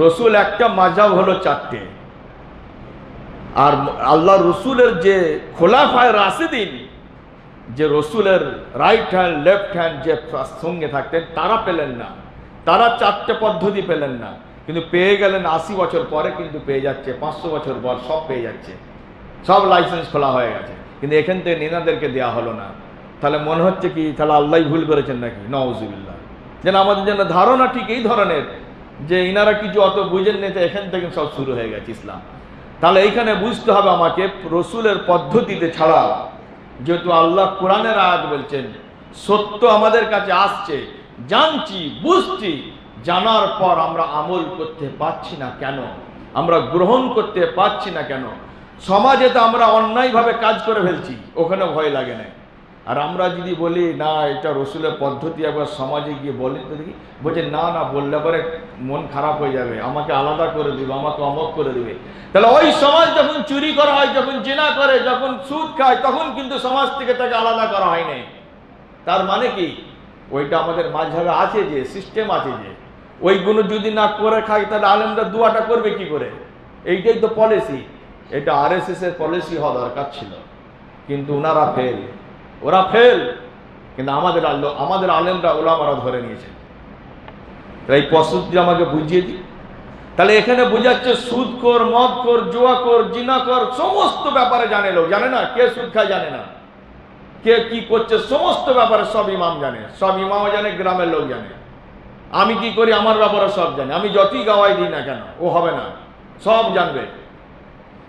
রসুল একটা, মাযহাব হলো 4টে। আর আল্লাহ রসুলের যে খোলাফায়ে রাশিদিন, যে রসুলের রাইট হ্যান্ড লেফট হ্যান্ড যে সঙ্গে থাকতেন, তারা পেলেন না। তারা 4টে পদ্ধতি পেলেন না, কিন্তু পেয়ে গেলেন 80 বছর পরে। কিন্তু পেয়ে যাচ্ছে 500 বছর পর, সব পেয়ে যাচ্ছে, সব লাইসেন্স খোলা হয়ে গেছে। কিন্তু এখান থেকে নিনাদেরকে দেওয়া হলো না। তাহলে মনে হচ্ছে কি তাহলে আল্লাহ ভুল করেছেন নাকি? নাউজুবিল্লাহ। যেন আমাদের যেন ধারণা ঠিক এই ধরনের যে ইনারা কিছু অত বুঝেন নেই, এখান থেকে সব শুরু হয়ে গেছে ইসলাম। তাহলে এইখানে বুঝতে হবে আমাকে রসুলের পদ্ধতিতে ছাড়া, যেহেতু আল্লাহ কোরআনের আয়াত বলছেন, সত্য আমাদের কাছে আসছে, জানছি, বুঝছি, জানার পর আমরা আমল করতে পারছি না কেন? আমরা গ্রহণ করতে পারছি না কেন? সমাজে তো আমরা অন্যায়ভাবে কাজ করে ফেলছি, ওখানে ভয় লাগে না। আর আমরা যদি বলি না এটা রসুলের পদ্ধতি, একবার সমাজে গিয়ে বলি তো দেখি, বলছে না না, বললে পরে মন খারাপ হয়ে যাবে, আমাকে আলাদা করে দিবে, আমাকে অমক করে দিবে। তাহলে ওই সমাজ যখন চুরি করা হয়, যখন জিনা করে, যখন সুদ খায়, তখন কিন্তু সমাজ থেকে তাকে আলাদা করা হয় নাই। তার মানে কি? ওইটা আমাদের মাঝখানে আছে, যে সিস্টেম আছে, যে ওইগুলো যদি না করে খাই, তাহলে আলেমরা দুয়াটা করবে কি করে? এইটাই তো পলিসি। এটা RSS এর পলিসি হওয়া দরকার ছিল, কিন্তু ওনারা ফেল, ওরা ফেল। কিন্তু আমাদের আলেমরা, ওলামারা ধরে নিয়েছে। এই পদ্ধতি আমাকে বুঝিয়ে দিই। তাহলে এখানে বোঝাচ্ছে সুদখোর, মদখোর, জুয়াখোর, জিনাখোর সমস্ত ব্যাপারে জানে লোক। জানে না কে সুদ খায়? জানে না কে কি করছে? সমস্ত ব্যাপারে সব ইমাম জানে, সব ইমামও জানে, গ্রামের লোক জানে। আমি কি করি আমার ব্যাপারে সব জানে। আমি যতই গাওয়াই দিই না কেন, ও হবে না, সব জানবে।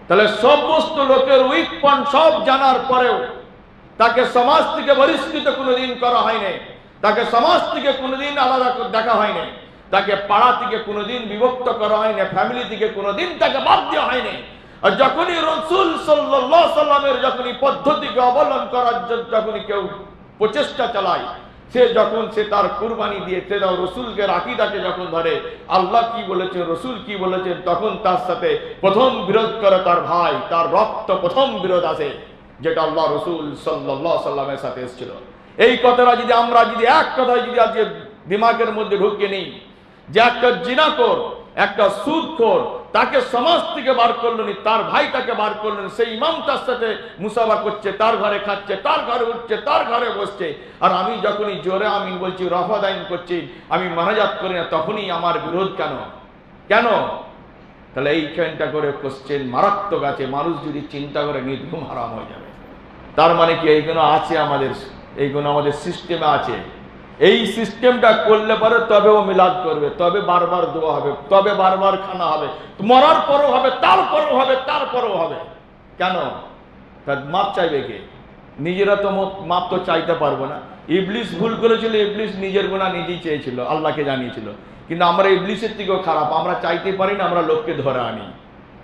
তাহলে সমস্ত লোকের উইক পয়েন্ট সব জানার পরেও তাকে সমাজ থেকে বহিষ্কৃত কোনোদিন করা হয়নি, তাকে সমাজ থেকে কোনোদিন আলাদা দেখা হয়নি, তাকে পাড়া থেকে কোনোদিন বিভক্ত করা হয়নি, ফ্যামিলি থেকে কোনোদিন তাকে বাদ দেওয়া হয়নি। আর যখনই রসুল সাল্লাল্লাহু আলাইহি সাল্লামের যখনই পদ্ধতিকে অবলম্বন করার যখনই কেউ প্রচেষ্টা চালায়, সে তার কুরবানি দিয়ে, সে রসুলকে আকীদাকে যখন ধরে, আল্লাহ কি বলেছেন, রসুল কি বলেছেন, তখন তার সাথে প্রথম বিরোধ করে তার ভাই, তার রক্ত প্রথম বিরোধ আসে, যেটা আল্লাহ রসুল সাল্লাল্লাহু আলাইহি সাল্লামের সাথে এসেছিল। এই কথাটা যদি আমরা এক কথায় যদি আজকে দিমাগের মধ্যে ঢুকিয়ে নিই, যে একটা জিনাখোর, একটা সুদখোর, তাকে সমাজ থেকে বার করলেন, তার ভাই তাকে বার করলেন, সেই ইমাম তার সাথে মুসাফা করছে, তার ঘরে খাচ্ছে, তার ঘরে উঠছে, তার ঘরে বসছে। আর আমি যখনই জোরে আমিন বলছি, রফা দাইন করছি, আমি মানাজাত করি না, তখনই আমার বিরোধ কেন? কেন? তাহলে এইখানটা করে কোশ্চেন মারাত্মক আছে। মানুষ যদি চিন্তা করে, নির্ঘুম হারাম হয়ে যাবে। তার মানে কি এইগুলো আছে আমাদের, এইগুলো আমাদের সিস্টেমে আছে। এই সিস্টেমটা করলে পরে তবে ও মিলাদ করবে, তবে বারবার দোয়া হবে, তবে বারবার খানা হবে, মরার পরও হবে, তারপরও হবে, তারপরও হবে। কেন? তার মাপ চাইবে কে? নিজেরা তো মাপ তো চাইতে পারবো না। ইবলিস ভুল করেছিল, ইবলিস নিজের গুনাহ নিজেই চেয়েছিল, আল্লাহকে জানিয়েছিল। কিন্তু আমরা ইবলিসের থেকেও খারাপ, আমরা চাইতে পারি না, আমরা লোককে ধরে আনি।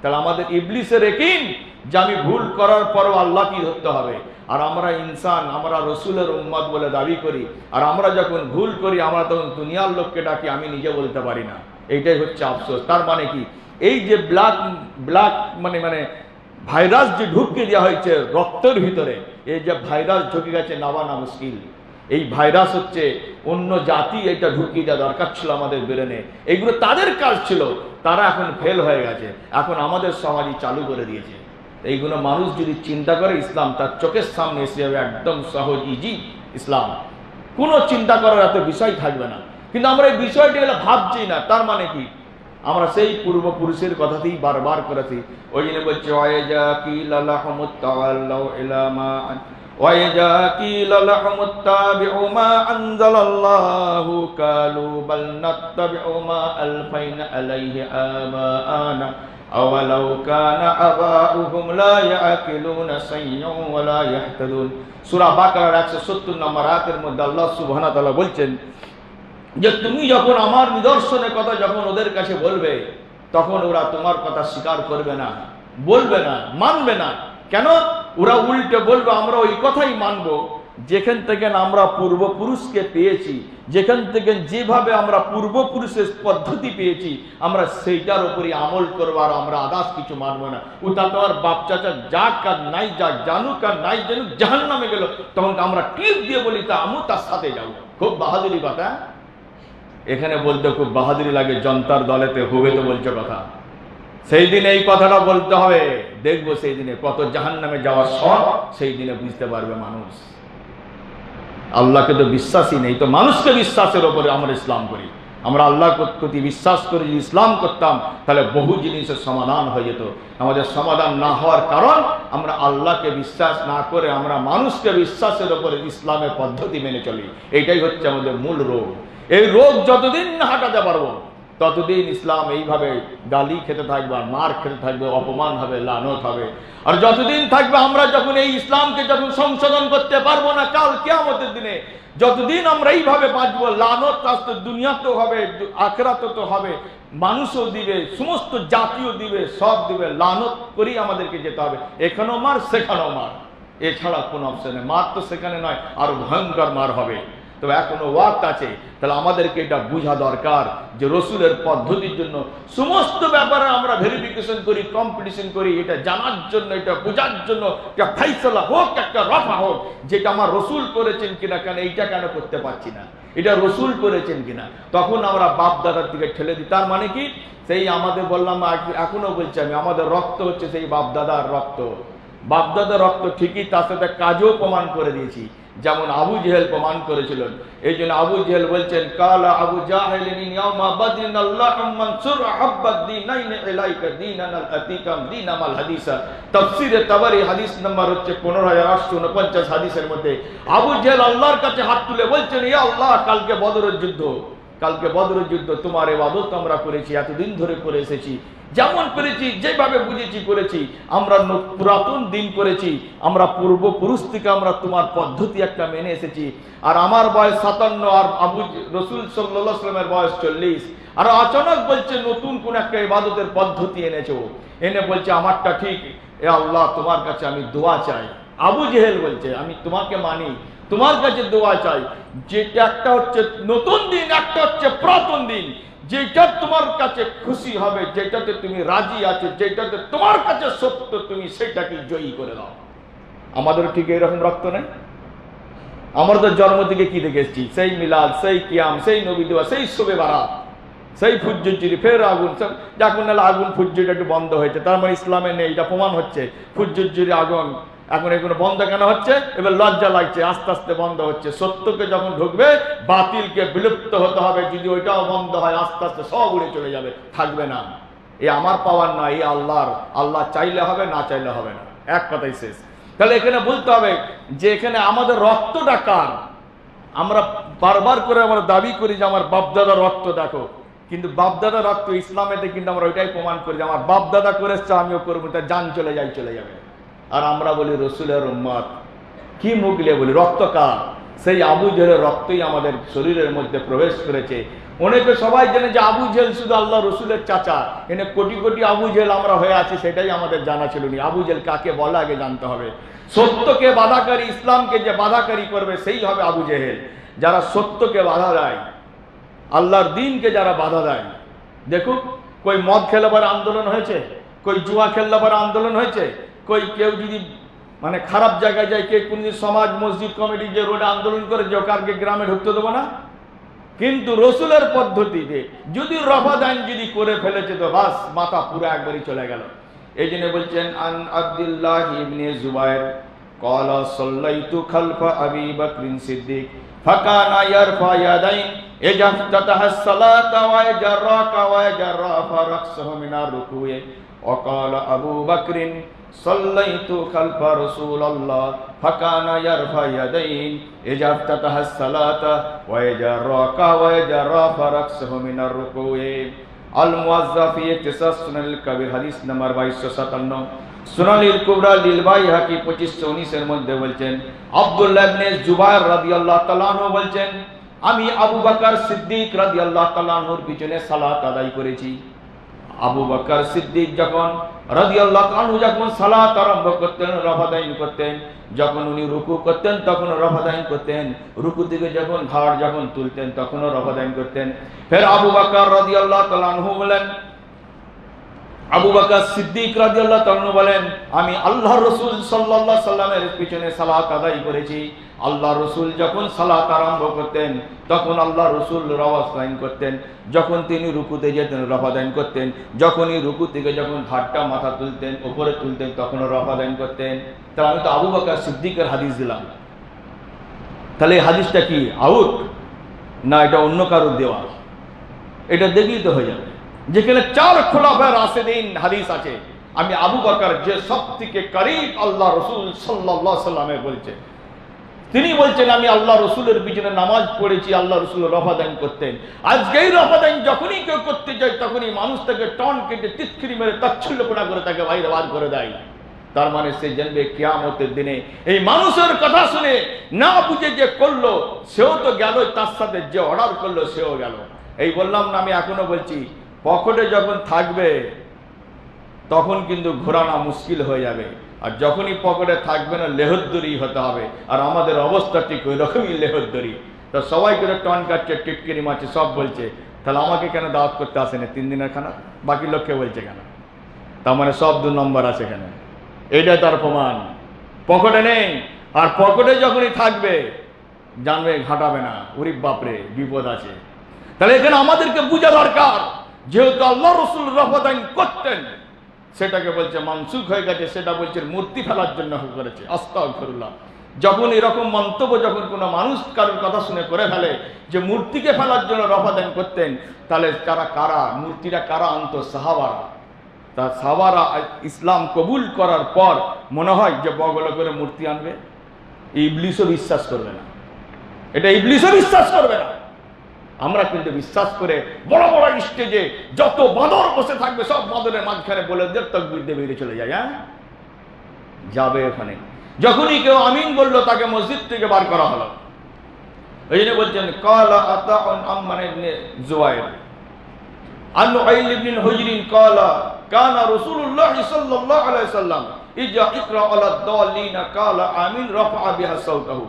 তাহলে আমাদের ইবলিসের একিন যে আমি ভুল করার পরও আল্লাহ কি ধরতে হবে। আর আমরা ইনসান, আমরা রসুলের উম্মত বলে দাবি করি, আর আমরা যখন ভুল করি আমরা তখন দুনিয়ার লোককে ডাকি, আমি নিজে বলতে পারি না। এইটাই হচ্ছে আফসোস। তার মানে কি? এই যে ব্ল্যাক মানে ভাইরাস যে ঢুকিয়ে দেওয়া হয়েছে রক্তের ভিতরে, এই যে ভাইরাস ঢুকে গেছে, নাবানা মুশকিল। এই ভাইরাস হচ্ছে অন্য জাতি, এটা ঢুকিয়ে দেওয়া দরকার ছিল আমাদের ব্রেনে। এইগুলো তাদের কাজ ছিল, তারা এখন ফেল হয়ে গেছে, এখন আমাদের সমাজই চালু করে দিয়েছে। এইগুলো মানুষ যদি চিন্তা করে, ইসলাম তার চোখের সামনে এসে যাবে, একদম সহজ ইজি ইসলাম, কোনো চিন্তা করার এত বিষয় থাকবে না। কিন্তু আমরা এই বিষয়টি হলে ভাবছি না। তার মানে কি? আমরা সেই পূর্বপুরুষের কথাতেই বারবার করেছি। ওই জন্য বলছে ওয়াইজা কিলা লাহমুত্তাওয়াল্লাউ ইলা মা ওয়াইজা কিলা লাহমুত্তাবিউ মা আনজালাল্লাহু কালু বাল নাত্তাবিউ মা আলফাইনা আলাইহি আবাআনা আওয়ালাউ কানা আবাউহুম লা ইয়াকিলুনা শাইয়্যান ওয়া লা ইয়াহতাদুন। সূরা বাকারার 170 নম্বর আয়াতের মধ্যে আল্লাহ সুবহানাহু ওয়া তাআলা বলছেন, যে তুমি যখন আমার নিদর্শনের কথা যখন ওদের কাছে বলবে, তখন ওরা তোমার কথা স্বীকার করবে না, বলবে না, মানবে না। কেন? ওরা উল্টে বলবে আমরা ওই কথাই মানবো যেখান থেকে আমরা পূর্বপুরুষকে পেয়েছি, যেখান থেকে যেভাবে আমরা পূর্বপুরুষের পদ্ধতি পেয়েছি, আমরা সেইটার উপরই আমল করবো, আর আমরা আদাস কিছু মানবো না। ওটা তো আর বাপ চাচা যাক আর নাই যাক, জানুক আর নাই জানুক, জাহান্নামে গেল, তখন আমরা টিপ দিয়ে বলি তা আমু তার সাথে যাবো। খুব বাহাদুরি কথা। এখানে বলতে খুব বাহাদুরি লাগে, জনতার দলেতে হবে তো বলছে কথা। সেই দিন এই কথাটা বলতে হবে, দেখবো সেই দিনে কত জাহান্নামে যাওয়ার সব সেই দিনে বুঝতে পারবে মানুষ। আল্লাহকে তো বিশ্বাসই নেই, তো মানুষকে বিশ্বাসের ওপরে আমরা ইসলাম করি। আমরা আল্লাহর প্রতি বিশ্বাস করে যদি ইসলাম করতাম, তাহলে বহু জিনিসের সমাধান হয়ে যেত। আমাদের সমাধান না হওয়ার কারণ আমরা আল্লাহকে বিশ্বাস না করে আমরা মানুষকে বিশ্বাসের ওপরে ইসলামের পদ্ধতি মেনে চলি। এইটাই হচ্ছে আমাদের মূল রোগ। এই রোগ যতদিন না হাঁটাতে পারবো, ততদিন ইসলাম এইভাবে গালি খেতে থাকবে, আর মার খেতে থাকবে, অপমান হবে, লানত হবে। আর যতদিন থাকবে আমরা যখন এই ইসলামকে যখন সংশোধন করতে পারবো না, কাল কিয়ামতের দিনে যতদিন আমরা এইভাবে বাঁচবো, লানত আসতে দুনিয়াতেও হবে, আখিরাতেও তো হবে, মানুষও দিবে, সমস্ত জাতিও দিবে, সব দিবে, লানত করেই আমাদেরকে যেতে হবে। এখানেও মার, সেখানেও মার, এছাড়া কোনো অপশন নেই। মার তো সেখানে নয়, আরো ভয়ঙ্কর মার হবে। তবে এখনো ওয়াক্ত আছে, তাহলে আমাদেরকে এটা বোঝা দরকার যে রসুলের পদ্ধতির জন্য সমস্ত ব্যাপারে আমরা ভেরিফিকেশন করি, কম্পিটিশন করি, এটা জানার জন্য, এটা বোঝার জন্য, একটা ফাইসলা হোক, একটা রফা হোক, যেটা আমার রসুল করেছেন কিনা, কেন এইটা কেন করতে পারছি না, এটা রসুল করেছেন কিনা। তখন আমরা বাপ দাদার দিকে ঠেলে দিই। তার মানে কি? সেই আমাদের বললাম, এখনো বলছি আমি, আমাদের রক্ত হচ্ছে সেই বাপ দাদার রক্ত। বাপ দাদার রক্ত ঠিকই, তার সাথে কাজও প্রমাণ করে দিয়েছি, যেমন আবু জেহেল প্রমাণ করেছিলেন। এই জন্য আবু জেহেল বলছেন, কালা আবু জাহেলিন ইয়াউমা বাদরিন আল্লাহুম মানসুর আহাব্বাদ দীনাইন ইলাইকা দীনানাল আতিকাম দীনামাল হাদিসা। তাফসীরে তাবারি হাদিস নাম্বার হচ্ছে 15849 হাদিসের মধ্যে আবু জেহেল আল্লাহর কাছে হাত তুলে বলছেন, ইয়া আল্লাহ, কালকে বদরের যুদ্ধ, কালকে বদরের যুদ্ধ তোমার ইবাদত আমরা করেছি, এতদিন ধরে করে এসেছি, যেমন করেছি, যেভাবে বুঝেছি করেছি, আমরা পুরাতন দিন করেছি, আমরা পূর্বপুরুষ থেকে আমরা তোমার পদ্ধতি একটা মেনে এসেছি। আর আমার বয়স 57, আর আবু রসুল সাল্লাল্লাহু আলাইহি ওয়াসাল্লামের বয়স 40, আর অচানক বলছে নতুন কোন একটা ইবাদতের পদ্ধতি এনেছো, এনে বলছে আমারটা ঠিক, এ আল্লাহ তোমার কাছে আমি দোয়া চাই। আবু জেহেল বলছে আমি তোমাকে মানি, তোমার কাছে দোয়া চাই, যেটা একটা হচ্ছে নতুন দিন, একটা হচ্ছে পুরাতন দিন, যেটা তোমার কাছে খুশি হবে, যেটাতে তুমি রাজি আছো, যেটাতে তোমার কাছে সত্য, তুমি সেটাকে জয়ী করে দাও। আমাদের ঠিক এরকম রক্ত নেই। আমরা তো জন্ম থেকে কি দেখে এসেছি? সেই মিলাদ, সেই কিয়াম, সেই নবী দোয়া, সেই শবে বারাত, সেই ফুজ্জুরি, ফের আগুন, যখন আগুন ফুজ্জুরিটা একটু বন্ধ হয়েছে, তার মানে ইসলামে নেই, এটা প্রমাণ হচ্ছে। ফুজ্জুরি আগুন এখন এগুলো বন্ধ কেন হচ্ছে? এবার লজ্জা লাগছে, আস্তে আস্তে বন্ধ হচ্ছে। সত্যকে যখন ঢুকবে, বাতিলকে বিলুপ্ত হতে হবে। যদি ওইটাও বন্ধ হয়, আস্তে আস্তে সব উড়ে চলে যাবে, থাকবে না। এ আমার পাওয়ার না, এই আল্লাহর। আল্লাহ চাইলে হবে, না চাইলে হবে না, এক কথাই শেষ। তাহলে এখানে বলতে হবে যে এখানে আমাদের রক্তটা কার? আমরা বারবার করে আমরা দাবি করি যে আমার বাপদাদার রক্ত দেখো, কিন্তু বাপদাদা রক্ত ইসলামেতে কিন্তু আমরা ওইটাই প্রমাণ করি যে আমার বাপদাদা করেছে, আমিও করবো, তার জান চলে যাবে। আর আমরা বলি রসুলের উম্মত, কি মুখ দিয়ে বলি রক্ত কার? সেই আবু জেহেলের রক্তই আমাদের শরীরের মধ্যে প্রবেশ করেছে। অনেকে সবাই জানে যে আবু জেহেল শুধু আল্লাহ রসুলের চাচা, এনে কোটি কোটি আবু জেহেল আমরা হয়ে আছি, সেটাই আমাদের জানা ছিল না। আবু জেহেল কাকে বলে আগে জানতে হবে। সত্যকে বাধাকারী, ইসলামকে যে বাধাকারী করবে সেই হবে আবু জেহেল। যারা সত্যকে বাধা দেয়, আল্লাহর দিনকে যারা বাধা দেয়, দেখুন কই মদ খেলাবার আন্দোলন হয়েছে, কই জুয়া খেলবার আন্দোলন হয়েছে, কই কেউ যদি মানে খারাপ জায়গায় যায়, কে কোন সমাজ মসজিদ কমিটি যে রোডে আন্দোলন করে যে কারকে গ্রামে ঢুকতে দেবো না। কিন্তু রসুলের পদ্ধতিতে যদি রফাদান যদি করে ফেলেছে, তো বাস মাথা পুরো একবারই চলে গেল। এই জন্য বলছেন, আন আব্দুল্লাহ ইবনে জুবায়ের ক্বালা সাল্লাইতু খালফা আবি বকর সিদ্দিক ফাকানা ইয়ারফা ইয়াদাইন ইযা ইফতাতাহা as-সালাতা ওয়া ইয়াজরাকা ওয়া ইয়াজরাফা রাকসাহু মিনার রুকুয়ে ওয়া ক্বালা আবু বকর সাল্লাইতু খালফা রাসূলুল্লাহ ফাকানা ইয়ারফা ইয়াদাইন ইযা ইফতাতাহা as-সালাতা ওয়া ইয়াজরাকা ওয়া ইয়াজরাফা রাকসাহু মিনার রুকুয়ে। আল মুয়াজ্জাফ ফি ইখতিসাস সুনানুল কবির হাদিস নাম্বার 2257, সুনানুল কুবরা লিল বাইহাকি 2519 এর মধ্যে বলছেন, আব্দুল্লাহ ইবনে জুবায়ের রাদিয়াল্লাহু তাআলা আনহু বলছেন, আমি আবু বকর সিদ্দিক রাদিয়াল্লাহু তাআলা আনহুর পিছনে সালাত আদায় করেছি। আবু বকর সিদ্দিক যখন রাদিয়াল্লাহু আনহু যখন সালাত আরম্ভ করতেন, রফাদাইন করতেন, যখন উনি রুকু করতেন তখন রফাদাইন করতেন, রুকু থেকে যখন ঘাড় যখন তুলতেন তখনও রফাদাইন করতেন। ফের আবু বকর রাদিয়াল্লাহু তাআলা আনহু বলেন, আবু বকর সিদ্দিক রাদিয়াল্লাহু তাআলা বলেন, আমি আল্লাহর রাসূল সাল্লাল্লাহু আলাইহি সাল্লামের পিছনে সালাত আদায় করেছি। আল্লাহ রাসূল যখন সালাত আরম্ভ করতেন তখন আল্লাহ রাসূল রফাদাইন করতেন, যখন তিনি রুকুতে যেতেন রফাদাইন করতেন, যখনই রুকু থেকে যখন ঘাড়টা মাথা তুলতেন উপরে তুলতেন তখনও রফাদাইন করতেন। তাহলে আমি তো আবু বকর সিদ্দিকের হাদিস দিলাম, তাহলে এই হাদিসটা কি আউট না এটা অন্য কারোর দেওয়া? এটা দেখলেই তো হয়ে যাবে। যেখানে 4 খুলাফায়ে রাশিদিন হাদিস আছে, আমি আবু বকর যে সবথেকে করিব আল্লাহ রাসূল সাল্লাল্লাহু আলাইহি সাল্লামে বলছে, তিনি বলছেন আমি আল্লাহ রাসূলের পিছনে নামাজ পড়েছি, আল্লাহ রাসূল রফাদাইন করতেন। আজকেই রফাদাইন যখনই কেউ করতে যায় তখনই মানুষ তাকে টন কেটে তিতকিরি মেরে তাচ্ছিল্যপনা করে তাকে বাইরে বার করে দেয়। তার মানে সে জানবে কিয়ামতের দিনে এই মানুষের কথা শুনে না বুঝে যে করলো সেও তো গেল, তার সাথে যে অর্ডার করলো সেও গেল। এই বললাম না, আমি এখনো বলছি পকেটে যখন থাকবে তখন কিন্তু ঘোরানো মুশকিল হয়ে যাবে, আর যখনই পকেটে থাকবে না লেহদ্দরি হতে হবে। আর আমাদের অবস্থা ঠিক ওই রকমই লেহদ্দরি। তো সবাই করে টন কাটছে, টিটকিরি মারছে, সব বলছে, তাহলে আমাকে কেন দাওয়াত করতে আসেনি 3 দিনের খানা? বাকি লোককে বলছে কেন? তার মানে সব 2 নম্বর আছে এখানে, এইটা তার প্রমাণ। পকেটে নেই, আর পকেটে যখনই থাকবে জানবে ঘাটাবে না, ওরে বাপরে বিপদ আছে। তাহলে এখানে আমাদেরকে বোঝা দরকার, যেহেতু আল্লাহ রাসূল রফাদাইন করতেন সেটাকে বলছে মানসুখ হয়ে গেছে, সেটা বলছে মূর্তি ফেলার জন্য করেছে। আস্তাগফিরুল্লাহ। যখন এরকম মন্তব্য যখন কোনো মানুষ কারোর কথা শুনে করে ফেলে যে মূর্তিকে ফেলার জন্য রফাদাইন করতেন, তাহলে তারা কারা? মূর্তিটা কারা আনতো? সাহাবারা। তা সাহাবারা ইসলাম কবুল করার পর মনে হয় যে বগলে করে মূর্তি আনবে? ইবলিসও বিশ্বাস করবে না, এটা ইবলিসও বিশ্বাস করবে না। আমরা কিন্তু বিশ্বাস করে বড় বড় স্টেজে যত বাঁদর বসে থাকবে সব বাঁদরের মাঝখানে বলে দেব তাকবীর দিয়ে বেরিয়ে চলে যায়। হ্যাঁ, যাবে ওখানে। যখনই কেউ আমিন বললো তাকে মসজিদ থেকে বার করা হলো। এই জন্য বলছেন কালা আতাউন আম্মান ইবনে জুবাইর আন নুআইল ইবনে হুজরিন কালা কানা রাসূলুল্লাহ সাল্লাল্লাহু আলাইহি সাল্লাম ইজা ইকরা আলা দালিনা কালা আমিন রাফা বিহা সাওতাহু।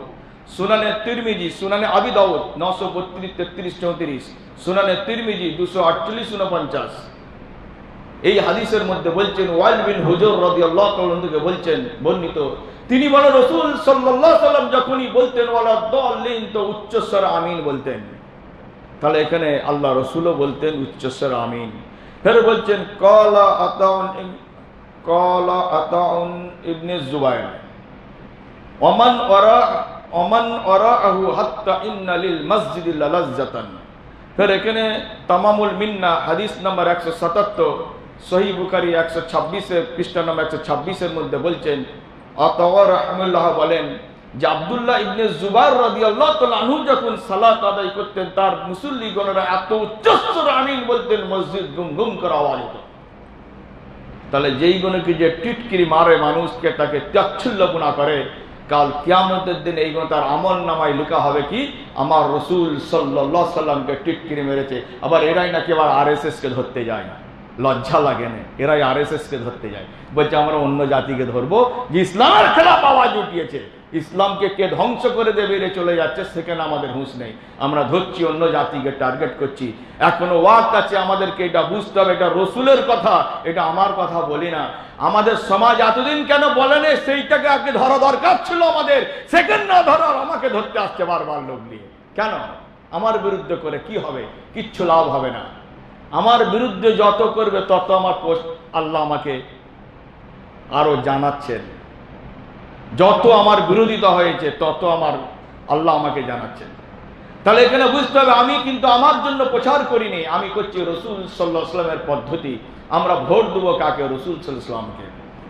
সুনানে তিরমিজি, সুনানে আবি দাউদ 932 33 34, সুনানে তিরমিজি 248 49। এই হাদিসের মধ্যে বলছেন ওয়াইল বিন হুজর রাদিয়াল্লাহু তাআলা থেকে বলছেন বর্ণিত, তিনি বলেন রাসূল সাল্লাল্লাহু আলাইহি সাল্লাম যখনই বলতেন ওয়ালা দাল্লিন তো উচ্চস্বরে আমিন বলতেন। তাহলে এখানে আল্লাহ রাসূলও বলতেন উচ্চস্বরে আমিন। ফের বলছেন কালা আতাউন ইবনে জুবাইর ওমান ওয়ারাহু হাত্তা ইন্না লিল মসজিদি লাযাতান। ফের এখানে তামামুল মিন্না হাদিস নাম্বার 177, সহিহ বুখারী 126 পৃষ্ঠা নাম্বার 126 এর মধ্যে বলছেন আতাওয়া রাহমাতুল্লাহ বলেন যে আব্দুল্লাহ ইবনে জুবাইর রাদিয়াল্লাহু তাআলা আনহু যখন সালাত আদায় করতেন তার মুসল্লিগণরা এত উচ্চস্বরে আমিন বলতেন মসজিদ গুম গুম করে আওয়াজ হতো। তাহলে যেই গণকে যে টিটকিরি মারে মানুষকে, তাকে তাচ্ছিল্যপনা করে, কাল কিয়ামতের দিন এই তার আমল নামায় লেখা হবে কি আমার রাসূল সাল্লাল্লাহু আলাইহি সাল্লামকে টিটকিরি মেরেছে। আবার এরাই নাকি আবার আরএসএস কে ধরতে যায়, লজ্জা লাগে না? এরাই আরএসএস কে ধরতে যায়, বলছে আমরা অন্য জাতিকে ধরবো যে ইসলামের খেলাফ আওয়াজ উঠিয়েছে, ইসলামকে কে ধ্বংস করে দেবে এরে চলে যাচ্ছে, সেখানে আমাদের হুঁশ নেই। আমরা ধরছি অন্য জাতিকে টার্গেট করছি। এখনো ওয়াক্ত আছে, আমাদেরকে এটা বুঝতে হবে এটা রসুলের কথা, এটা আমার কথা বলি না। আমাদের সমাজ এতদিন কেন বলেনি সেইটাকে আগে ধরা দরকার ছিল আমাদের, সেকেন্ড না ধরার আমাকে ধরতে আসছে বারবার লোক নিয়ে। কেন? আমার বিরুদ্ধে করে কি হবে? কিচ্ছু লাভ হবে না। আমার বিরুদ্ধে যত করবে তত আমার পোস্ট আল্লাহ আমাকে আরো জানাচ্ছেন, যত আমার বিরোধিতা হয়েছে তত আমার আল্লাহ আমাকে জানাচ্ছেন। তাহলে এখানে বুঝতে হবে আমি কিন্তু আমার জন্য প্রচার করিনি, আমি করছি রাসূল সাল্লাল্লাহু আলাইহি ওয়াসাল্লামের পদ্ধতি। আমরা ভোট দেবো কাকে? রাসূল সাল্লাল্লাহু আলাইহি ওয়াসাল্লামকে।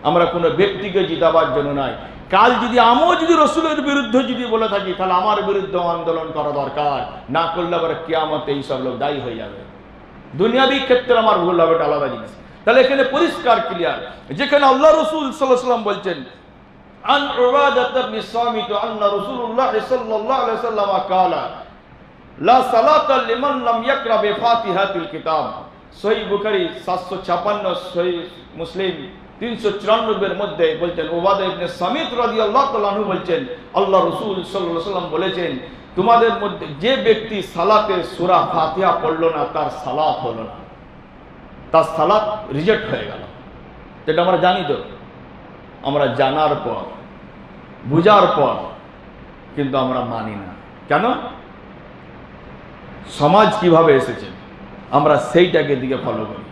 আমরা কোনো ব্যক্তিকে জিতাবার জন্য নয়। কাল যদি আমিও যদি রাসূলের বিরুদ্ধে যদি বলে থাকি তাহলে আমার বিরুদ্ধে আন্দোলন করা দরকার, না করলে আবার কিয়ামতে এই সব লোক দায়ী হয়ে যাবে। দুনিয়াবি ক্ষেত্রে আমার ভুল হবে, এটা আলাদা জিনিস। তাহলে এখানে পরিষ্কার ক্লিয়ার, যেখানে আল্লাহ রাসূল সাল্লাল্লাহু আলাইহি ওয়াসাল্লাম বলছেন আন উবাদাহ ইবনে সামিত আন্না রাসূলুল্লাহ সাল্লাল্লাহু আলাইহি ওয়াসাল্লাম ক্বালা লা সালাতা লিমান লাম ইয়াকরা বিফাতিহাতিল কিতাব। সহিহ বুখারী 756, সহিহ মুসলিম 394 এর মধ্যে বলছেন, উবাদা ইবনে সামিত রাদিয়াল্লাহু তাআলা আনহু বলছেন, আল্লাহ রাসূল সাল্লাল্লাহু আলাইহি ওয়াসাল্লাম বলেছেন, তোমাদের মধ্যে যে ব্যক্তি সালাতে সূরা ফাতিহা পড়লো না, তার সালাত হলো না, তার সালাত রিজেক্ট হয়ে গেল। যেটা আমরা জানি, তো আমরা জানার পর, বুঝার পর কিন্তু আমরা মানি না। কেন? সমাজ কিভাবে এসেছে, আমরা সেইটাকে দিকে ফলো করি।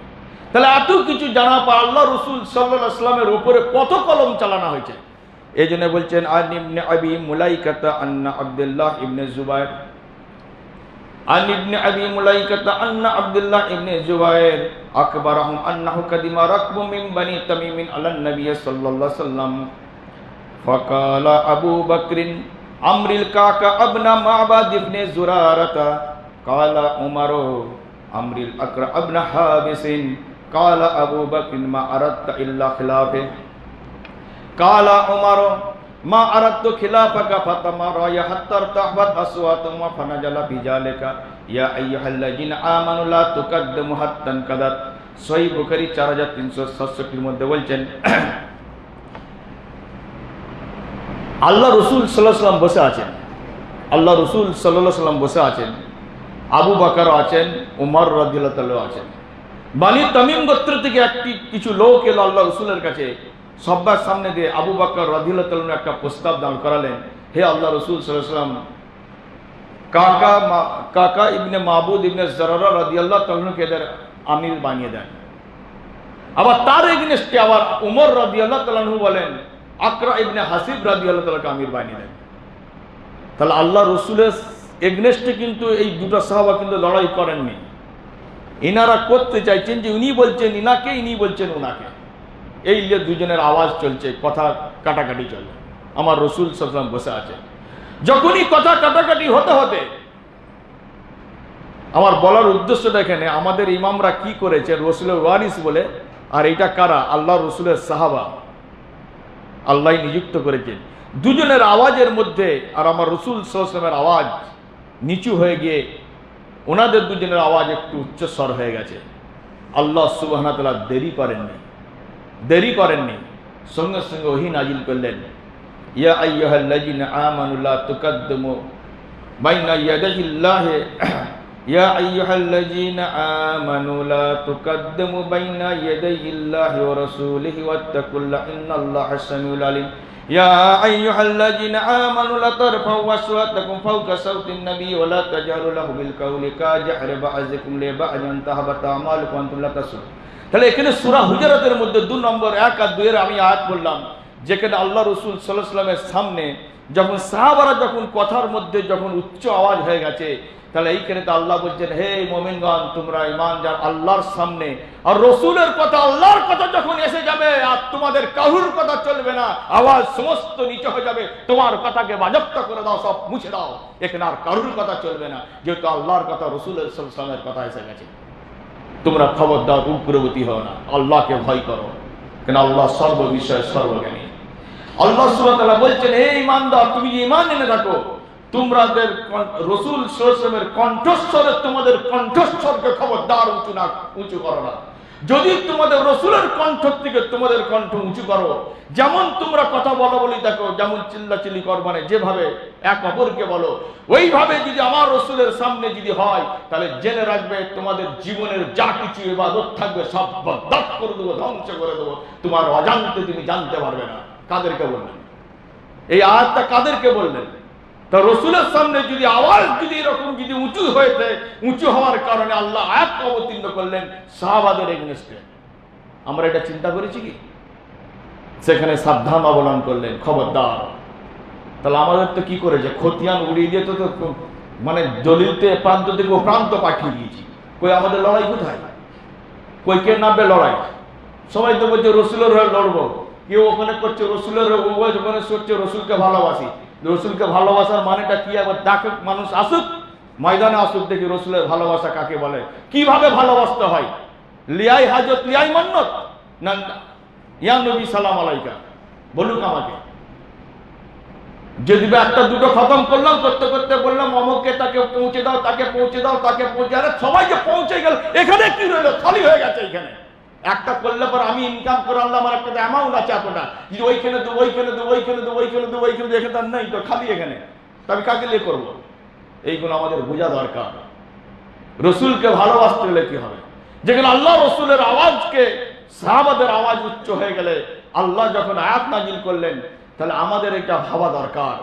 তাহলে এত কিছু জানা পর আল্লাহ রাসূল সাল্লাল্লাহু আলাইহি ওয়াসাল্লামের উপরে কত কলম চালানো হয়েছে। এই জন্য বলছেন, আন ইবনে আবি মুলাইকাতা আন্না আব্দুল্লাহ ইবনে জুবায়ের, আন ইবনে আবি মুলাইকাতা আন্না আব্দুল্লাহ ইবনে জুবায়ের আকবরহুম আন্নাহু কাদিমা রাকবু মিন বানি তামিম আলান নবী সাল্লাল্লাহু আলাইহি ওয়াসাল্লাম ফাকালা আবু বকরিন আমরিল কাকা আবনা মাবাদ ইবনে জুরারাতা কালা উমারু আমরিল আকরা আবনা হাবিসিন কালা আবু বকরিন মা আরাদতা ইল্লা খিলাফে কালা উমারু মা আরাদতু খিলাফাকা ফাতামারা ইয়া হাত্তা তাহবাত আসওয়াতুম ওয়া ফানাজালা বিজালিকা ইয়া আইয়ুহাল্লাযিনা আমানু লা তুকাদ্দিমু হাত্তান কাদাত। সহিহ বুখারী 4367 এর মধ্যে বলছেন, আল্লাহ রাসূল সাল্লাল্লাহু আলাইহি ওয়াসাল্লাম বসে আছেন, আল্লাহ রাসূল সাল্লাল্লাহু আলাইহি ওয়াসাল্লাম বসে আছেন, আবু বকর আছেন, উমর রাদিয়াল্লাহু তাআলা আছেন। বানি তামিম গোত্র থেকে কিছু লোক এলো আল্লাহ রাসূলের কাছে, সবার সামনে দিয়ে আবু বকর রাদিয়াল্লাহু তাআলা একটা প্রস্তাব দান করালেন, হে আল্লাহ রাসূল সাল্লাল্লাহু আলাইহি ওয়াসাল্লাম, কাকা ইবনে মাবুদ ইবনে জারারা রাদিয়াল্লাহু তাআলাকে এদের আমির বানিয়ে দেন। আবার তার এগেইনস্টে আবার উমর রাদিয়াল্লাহু তাআলা বলেন, আকরা ইবনে হাসিব রাদিয়াল্লাহু তাআলাকে আমির বানিয়ে দেন। তাহলে আল্লাহ রাসূলের এগেইনস্টে কিন্তু এই দুটো সাহাবা কিন্তু লড়াই করেননি। ইনারা করতে চাইছেন যে উনি বলছেন ইনাকে, ইনি বলছেন উনাকে, এই যে দুজনের আওয়াজ চলছে, কথা কাটাকাটি চলে। আমার রাসূল সাল্লাল্লাহু আলাইহি ওয়াসাল্লাম বসে আছে। যখনই কথা কাটাকাটি হতে হতে, আমার বলার উদ্দেশ্যটা এখানে, আমাদের ইমামরা কি করেছে, রাসূলের ওয়ারিস বলে, আর এটা কারা? আল্লাহ রাসূলের সাহাবা, আল্লাহ নিযুক্ত করেছেন। দুজনের আওয়াজের মধ্যে আর আমার রাসূল সাল্লাল্লাহু আলাইহি ওয়াসাল্লামের আওয়াজ নিচু হয়ে গিয়ে ওনাদের দুজনের আওয়াজ একটু উচ্চস্বর হয়ে গেছে। আল্লাহ সুবহানাহু ওয়া তাআলা দেরি করেননি, সঙ্গে সঙ্গে ওহী নাজিল করলেন, ইয়া আইয়ুহাল্লাযিনা আমানু লা তুকাদ্দিমু বাইনা ইয়াদাইল্লাহি ইয়া আইয়ুহাল্লাযিনা আমানু লা তুকাদ্দিমু বাইনা ইয়াদাইল্লাহি ওয়া রাসূলিহি ওয়াত্তাকুল্লাহ ইন্নাল্লাহা সামিউল আলিম। ইয়া আইয়ুহাল্লাযিনা আমানু লা তারফাউ আসওয়াতাকুম ফাওকা সাওতিন নবী ওয়া লা তাজহারু লাহু বিল কাওলি কাজহারি বা'যিকুম লিবা'যিন তাহবাতা আমালুকুম ওয়া আনতুম লা তাশউরুন। তাহলে এখানে সূরা হুজুরাতের মধ্যে 2 নম্বর 1 আর 2 এর আমি আয়াত বললাম, যেখানে আল্লাহ রাসূল সাল্লাল্লাহু আলাইহি ওয়াসাল্লামের সামনে যখন সাহাবারা যখন কথার মধ্যে যখন উচ্চ আওয়াজ হয়ে গেছে, তাহলে এইখানে তো আল্লাহ বলছেন, হে মুমিনগণ, তোমরা ঈমান যার আল্লাহর সামনে আর রাসূলের কথা, আল্লাহর কথা যখন এসে যাবে আর তোমাদের কারুর কথা চলবে না, আওয়াজ সমস্ত নিচে হয়ে যাবে, তোমার কথাকে বাজেপ্ত করে দাও, সব মুছে দাও, এখানে আর কারুর কথা চলবে না, যেহেতু আল্লাহর কথা, রাসূলের সাল্লাল্লাহু আলাইহি ওয়াসাল্লামের কথা এসে গেছে। তোমরা খবরদার উগ্রবতী হও না, আল্লাহকে ভয় করো, কেন আল্লাহ সর্ববিষয়ে সর্বজ্ঞানী। আল্লাহ সুবহানাহু ওয়া তাআলা বলছেন, হে ঈমানদার, তুমি ঈমান এনে রাখো, তোমাদের রাসূল সাল্লাল্লাহু আলাইহি ওয়াসাল্লামের কণ্ঠস্বরে তোমাদের কণ্ঠস্বরকে খবরদার উঁচু করো না। যদি তোমাদের রাসূলের কণ্ঠ থেকে তোমাদের কণ্ঠ উঁচু করো, যেমন তোমরা কথা বলি দেখো, যেমন চিল্লাচিল্লি করবে না, যেভাবে এক অপরকে বলো, ওইভাবে যদি আমার রাসূলের সামনে যদি হয়, তাহলে জেনে রাখবে তোমাদের জীবনের যা কিছু ইবাদত থাকবে সব বরবাদ করে দেবো, ধ্বংস করে দেবো, তোমার অজান্তে তুমি জানতে পারবে না। কাদেরকে বললেন এই আয়াতটা? কাদেরকে বললেন? তা রাসূলের সামনে যদি আওয়াজ যদি এরকম যদি উঁচু হয়েছে, উঁচু হওয়ার কারণে আল্লাহ আয়াত অবতীর্ণ করলেন সাহাবাদের এগেইনস্টে। আমরা এটা চিন্তা করেছি কি? সেখানে সাবধান অবলম্বন করলেন, খবরদার। তাহলে আমাদের তো কি করেছে, খতিয়ান উড়িয়ে দিয়ে তো মানে দলিলতে প্রান্ত থেকে ও প্রান্ত পাঠিয়ে দিয়েছি। কই আমাদের লড়াই কোথায়? কই কে নামবে লড়াই? সবাই তো বলছে রাসূলের হয়ে লড়বো, কেউ ওখানে করছে রাসূলের হয়ে, ওখানে করছে রাসূলকে ভালোবাসি। রাসূলকে ভালোবাসার মানেটা কি? একবার ডাকে মানুষ আসুক, ময়দানে আসুক, দেখি রাসূলের ভালোবাসা কাকে বলে, কিভাবে ভালোবাসতে হয়। লিয়াই হাজত লিয়াই মান্নত না, ইয়া নবী সালাম আলাইকা বলুক আমাকে। যদি একটা দুটো খতম করলাম, করতে করতে বললাম অমুককে তাকে পৌঁছে দাও, তাকে পৌঁছে দাও, তাকে পৌঁছে, আরে সবাই যে পৌঁছে গেল, এখানে কি রইলো? খালি হয়ে গেছে। এখানে একটা করলে পর আমি ইনকাম করে আনলাম, আমার একটা অ্যামাউন্ট আছে এতটা, যে ওইখানে দেবো, ওইখানে দেবো, ওইখানে দেবো, ওইখানে দেবো, ওইখানে দেবো, এখানে নেই তো, খালি এখানে। আমি কাকে নিয়ে করবো? এইগুলো আমাদের বোঝা দরকার। রসুলকে ভালোবাসতে গেলে কি হবে? যেখানে আল্লাহ রসুলের আওয়াজকে, সাহাবাদের আওয়াজ উচ্চ হয়ে গেলে আল্লাহ যখন আয়াত নাজিল করলেন, তাহলে আমাদের এটা ভাবা দরকার,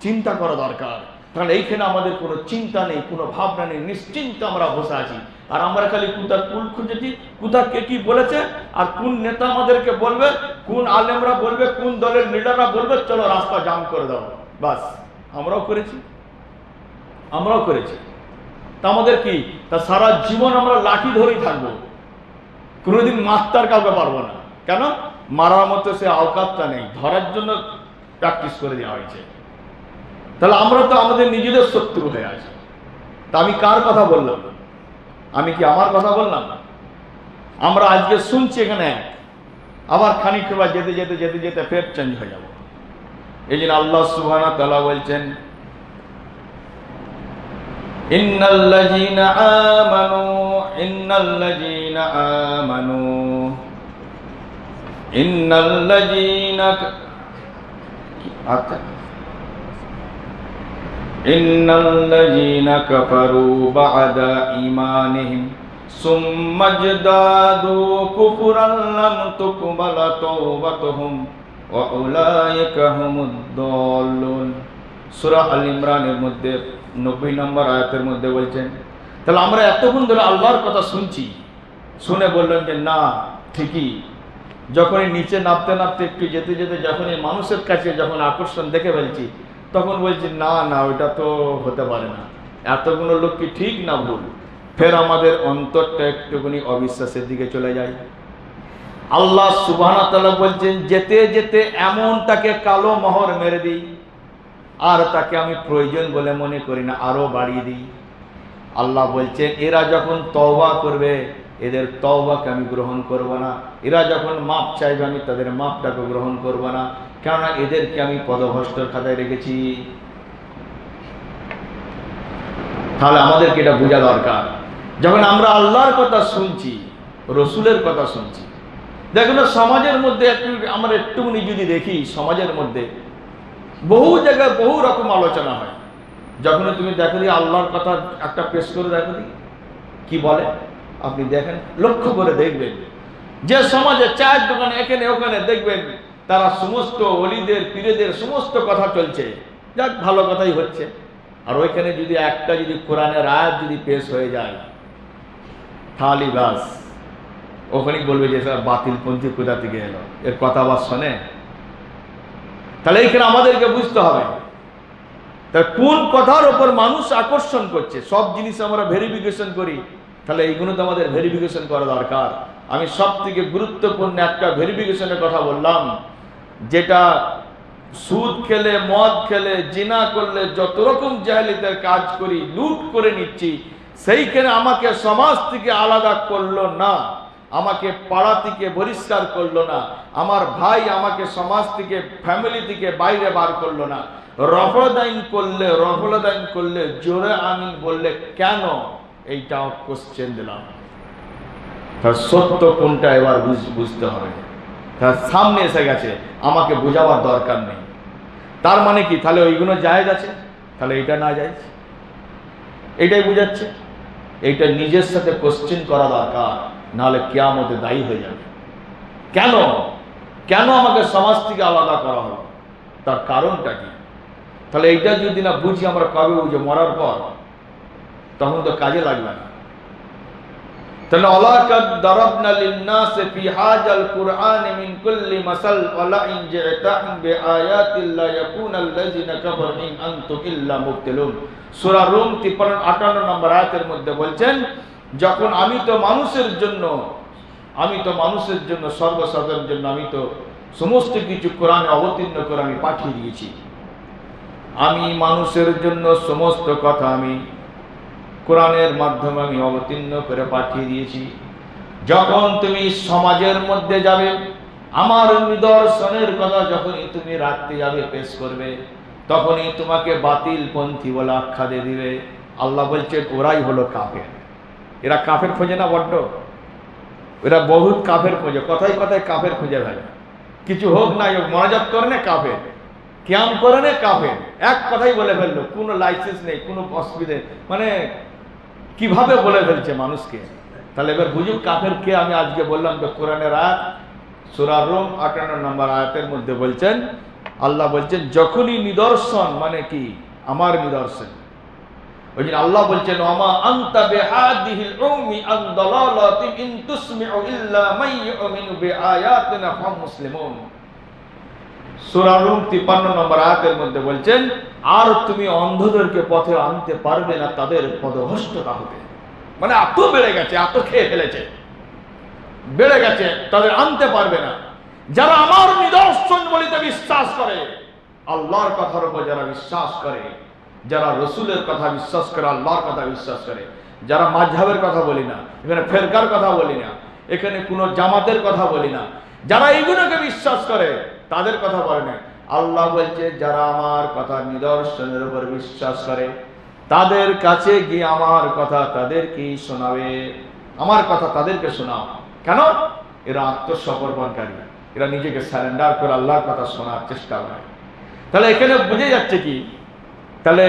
চিন্তা করা দরকার। কারণ এইখানে আমাদের কোনো চিন্তা নেই, কোনো ভাবনা নেই, নিশ্চিন্ত আমরা বসে আছি। আর আমরা খালি কোথা কুল খুঁজেছি, কোথা কে কি বলেছে, আর কোন নেতা আমাদেরকে বলবে, কোন আলেমরা বলবে, কোন দলের লিডাররা বলবে, চলো রাস্তা জাম করে দাও, বাস। আমরাও করেছি, আমরাও করেছি। তা আমাদের কি, তা সারা জীবন আমরা লাঠি ধরেই থাকবো, কোনোদিন মারতে আর কাউকে পারবো না। কেন? মারার মতো সে আওকাতটা নেই, ধরার জন্য প্র্যাকটিস করে দেওয়া হয়েছে। তাহলে আমরা তো আমাদের নিজেদের শত্রু হয়ে আছি। তা আমি কার কথা বললাম? আমি কি আমার কথা বললাম? আমরা আজকে শুনছি এখানে, আবার খানিক সময় যেতে যেতে যেতে যেতে ফের চেঞ্জ হয়ে যাব। এই জন্য আল্লাহ সুবহানাহু ওয়া তাআলা বলছেন, ইন্নাল্লাযীনা আমানু ইন্নাল্লাযীনা আমানু ইন্নাল্লাযীনা আচ্ছা ইন্নাল্লাযীনা কাফারু বা'দা ঈমানিহিম সুম্মা জদাদু কুফরান লাম তুকবালা তাওবাতুহুম ওয়া উলাইকা হুমুদ দাল্লুন। সূরা আল ইমরানের মধ্যে 90 নম্বর আয়াতের মধ্যে বলছেন। তাহলে আমরা এতক্ষণ ধরে আল্লাহর কথা শুনছি, শুনে বললেন যে না ঠিকই, যখনই নিচে নামতে নামতে একটু যেতে যেতে যখনই মানুষের কাছে যখন আকর্ষণ দেখে ফেলছি, তখন বলছি না না ওইটা তো হতে পারে না, এতগুলো লোক কি ঠিক না ভুল। ফের আমাদের অন্তরটা একটুখানি অবিশ্বাসের দিকে চলে যায়। আল্লাহ সুবহানাহু ওয়া তাআলা বলছেন, যেতে যেতে এমন তাকে কালো মোহর মেরে দিই, আর তাকে আমি প্রয়োজন বলে মনে করি না, আরো বাড়িয়ে দিই। আল্লাহ বলছেন, এরা যখন তওবা করবে, এদের তওবাকে আমি গ্রহণ করব না। এরা যখন মাপ চাইবে, আমি তাদের মাপটাকে গ্রহণ করব না, কেননা এদেরকে আমি পদভ্রষ্টর খাতায় রেখেছি। তাহলে আমাদেরকে এটা বোঝা দরকার, যখন আমরা আল্লাহর কথা শুনছি, রসুলের কথা শুনছি। দেখুন সমাজের মধ্যে আমরা একটুখানি যদি দেখি, সমাজের মধ্যে বহু জায়গায় বহু রকম আলোচনা হয়। যখন তুমি দেখো যে আল্লাহর কথা একটা পেশ করে দেখো কি বলে, আপনি দেখেন, লক্ষ্য করে দেখবেন যে সমাজে চায়ের দোকানে এখানে ওখানে দেখবেন তারা সমস্ত ওলিদের পীরেদের সমস্ত কথা চলছে, যাক ভালো কথাই হচ্ছে। আর ওইখানে যদি একটা যদি কোরআনের আয়াত যদি পেশ হয়ে যায়, তাহলে বাস ওখানে বলবে যে স্যার বাতিলপন্থী কোথা থেকে এলো, এর কথা আবার শোনে। তাহলে এইখানে আমাদেরকে বুঝতে হবে তাহলে কোন কথার ওপর মানুষ আকর্ষণ করছে। সব জিনিস আমরা ভেরিফিকেশন করি, তাহলে এইগুলো তো আমাদের ভেরিফিকেশন করা দরকার। আমি সব থেকে গুরুত্বপূর্ণ একটা ভেরিফিকেশনের কথা বললাম, যেটা সুদ খেলে, মদ খেলে, জিনা করলে, যত রকম জাহেলিয়াতের কাজ করি, লুট করে নিচ্ছি, সেইখানে আমাকে সমাজ থেকে আলাদা করলো না, আমাকে পাড়া থেকে বহিষ্কার করলো না, আমার ভাই আমাকে সমাজ থেকে, ফ্যামিলি থেকে বাইরে বার করলো না। রফলদাইন করলে জোরে আমিন বললে কেন, এইটা কোশ্চেন দিলাম। তার সত্য কোনটা এবার বুঝতে হবে, তার সামনে এসে গেছে, আমাকে বোঝাবার দরকার নেই। তার মানে কি, তাহলে ওইগুলো জায়েজ আছে, তাহলে এটা না জায়েজ, এইটাই বুঝাচ্ছে। এইটা নিজের সাথে কোশ্চেন করা দরকার, নাহলে কিয়ামতে দায়ী হয়ে যাবে। কেন কেন আমাকে সমাজ থেকে আলাদা করা হলো, তার কারণটা কি? তাহলে এইটা যদি না বুঝি, আমরা কবে বুঝে, মরার পর, তখন তো কাজে লাগবে না। তাহলে ওয়ালাকাদ দারাবনা লিন-নাসি ফি হাযাল কুরআনি মিন কুল্লি মাসাল ওয়ালা ইন জি'তাহুম বিআয়াতিল্লাহি ইয়াকুনাল্লাযিনা কাফারু ইন আনতুম ইল্লা মুবতিলুন। সূরা রুম 58 নম্বর আয়াতের মধ্যে বলছেন, যখন আমি তো মানুষের জন্য সর্বসাধারণের জন্য আমি তো সমস্ত কিছু কোরআনে অবতীর্ণ করে আমি পাঠিয়ে দিয়েছি। আমি মানুষের জন্য সমস্ত কথা আমি কোরআনের মাধ্যমে আমি অবতীর্ণ করে পাঠিয়ে দিয়েছি। যখন তুমি সমাজের মধ্যে যাবে, আমার নিদর্শনের কথা যখনই তুমি রাখতে যাবে, পেশ করবে, তখনই তোমাকে বাতিল পন্থী বলে আখ্যা দিয়ে দিবে। আল্লাহ বলছে ওরাই হলো কাফের। এরা কাফের খোঁজে না বড্ড, এরা বহুত কাফের খোঁজে, কথায় কথায় কাফের খুঁজে ফেলে। কিছু হোক না হোক মনাজাত করে না কাফের, কিয়াম করে না কাফের, এক কথাই বলে ফেললো, কোনো লাইসেন্স নেই, কোনো অসুবিধে, মানে কিভাবে বলে ফেলছে মানুষকে। তাহলে এবার বুঝুক কাফের কে। আমি আজকে বললাম তো কোরআনের আয়াত সূরা রুম 58 নম্বর আয়াতের মধ্যে বলছেন, আল্লাহ বলছেন যখনই নিদর্শন, মানে কি আমার নিদর্শন, ওই জন্য আল্লাহ বলছেন ওমা আনতা বিহাদিহিল উম্মি আন দালালাতিন ইন তুসমিউ ইল্লা মান ইউমিনু বিআয়াতিনা ফাহুম মুসলিমুন। সূরা রুম 53 নম্বর আয়াতের মধ্যে বলছেন আর তুমি অন্ধদেরকে পথে আনতে পারবে না, তাদের পদভ্রষ্টতা হবে। মানে এত বেড়ে গেছে, এত খেয়ে ফেলেছে, বেড়ে গেছে, তাদের আনতে পারবে না। যারা আমার নিদর্শন বলিতে বিশ্বাস করে, আল্লাহর কথার উপর যারা বিশ্বাস করে, যারা রসুলের কথা বিশ্বাস করে, আল্লাহর কথা বিশ্বাস করে, যারা মাযহাবের কথা বলি না, এখানে ফেরকার কথা বলি না, এখানে কোনো জামাতের কথা বলি না, যারা এইগুলোকে বিশ্বাস করে তাদের কথা বলে না। আল্লাহ বলছে যারা আমার কথা নিদর্শনের উপর বিশ্বাস করে তাদের কাছে গিয়ে আমার কথা তাদেরকে শোনাবে, আমার কথা তাদেরকে শোনাও। কেন? এরা আত্মসমর্পণকারী, এরা নিজেকে সারেন্ডার করে আল্লাহর কথা শোনার চেষ্টা করে। তাহলে এখানে বুঝে যাচ্ছে কি, তাহলে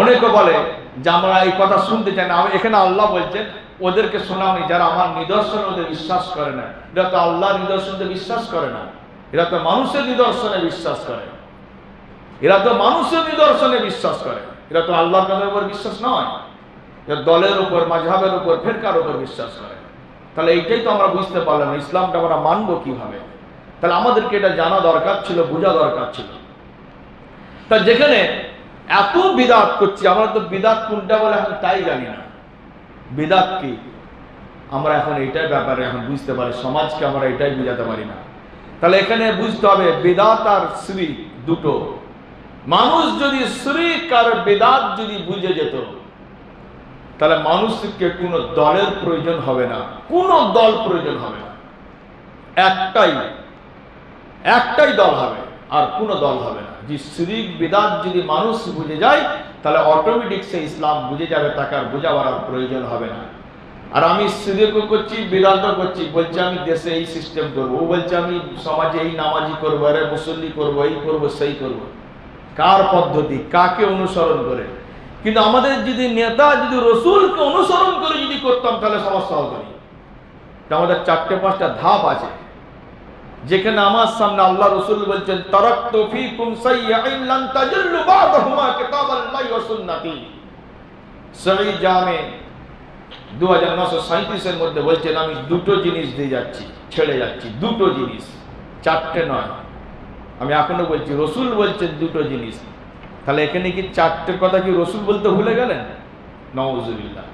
অনেকে বলে যে আমরা এই কথা শুনতে চাই না। এখানে আল্লাহ বলছেন ওদেরকে শোনাওনি যারা আমার নিদর্শন ওদের বিশ্বাস করে না। এরা তো আল্লাহর নিদর্শনকে বিশ্বাস করে না, এরা তো মানুষের নিদর্শনে বিশ্বাস করে, এরা তো মানুষের নিদর্শনে বিশ্বাস করে, এরা তো আল্লাহর কথার উপর বিশ্বাস নয়, এরা দলের উপর, মাযহাবের উপর, ফিরকার উপর বিশ্বাস করে। তাহলে এইটাই তো আমরা বুঝতে পারলাম ইসলামটা আমরা মানবো কিভাবে। তাহলে আমাদেরকে এটা জানা দরকার ছিল, বোঝা দরকার ছিল। তা যেখানে এত বিদআত করছি, আমরা তো বিদআত কোনটা বলে এখন তাই জানি না। বিদআত কি আমরা এখন এইটাই ব্যাপারে এখন বুঝতে পারি, সমাজকে আমরা এটাই বুঝাতে পারি না। তাহলে এখানে বুঝতে হবে বিদআত আর শিরক দুটো। মানুষ যদি শিরক আর বিদআত যদি বুঝে যেত তাহলে মানুষকে কোনো দলের প্রয়োজন হবে না, কোনো দল প্রয়োজন হবে না। একটাই দল হবে, আর কোনো দল হবে না। যে শিরক বিদআত যদি মানুষ বুঝে যায় তাহলে অটোমেটিক সে ইসলাম বুঝে যাবে, তাকে আর বোঝাবার প্রয়োজন হবে না। আর আমি শিরকও করছি, বিদআতও করছি, বলছে আমি দেশে এই সিস্টেম করবো, ও বলছে আমি সমাজে এই নামাজি করবো, আরে মুসল্লি করবো, এই করবো, সেই করবো। কার পদ্ধতি, কাকে অনুসরণ করে? কিন্তু আমাদের যদি নেতা যদি রসুলকে অনুসরণ করে যদি করতাম তাহলে সমস্যা হতো না। আমাদের 4-5টা ধাপ আছে, যেখানে আমার সামনে আল্লাহ রসুল বলছেন তারাকতু ফীকুম শাইআইন লান তাজিল্লু বা'দাহুমা কিতাবাল্লাহি ওয়া সুন্নতি। সহিহ জামে 2937 এর মধ্যে বলছেন আমি দুটো জিনিস দিয়ে যাচ্ছি, ছেড়ে যাচ্ছি, দুটো জিনিস, 4টে নয়। আমি এখনো বলছি রসুল বলছেন দুটো জিনিস। তাহলে এখানে কি 4টের কথা কি রসুল বলতে ভুলে গেলেন? নাউযুবিল্লাহ।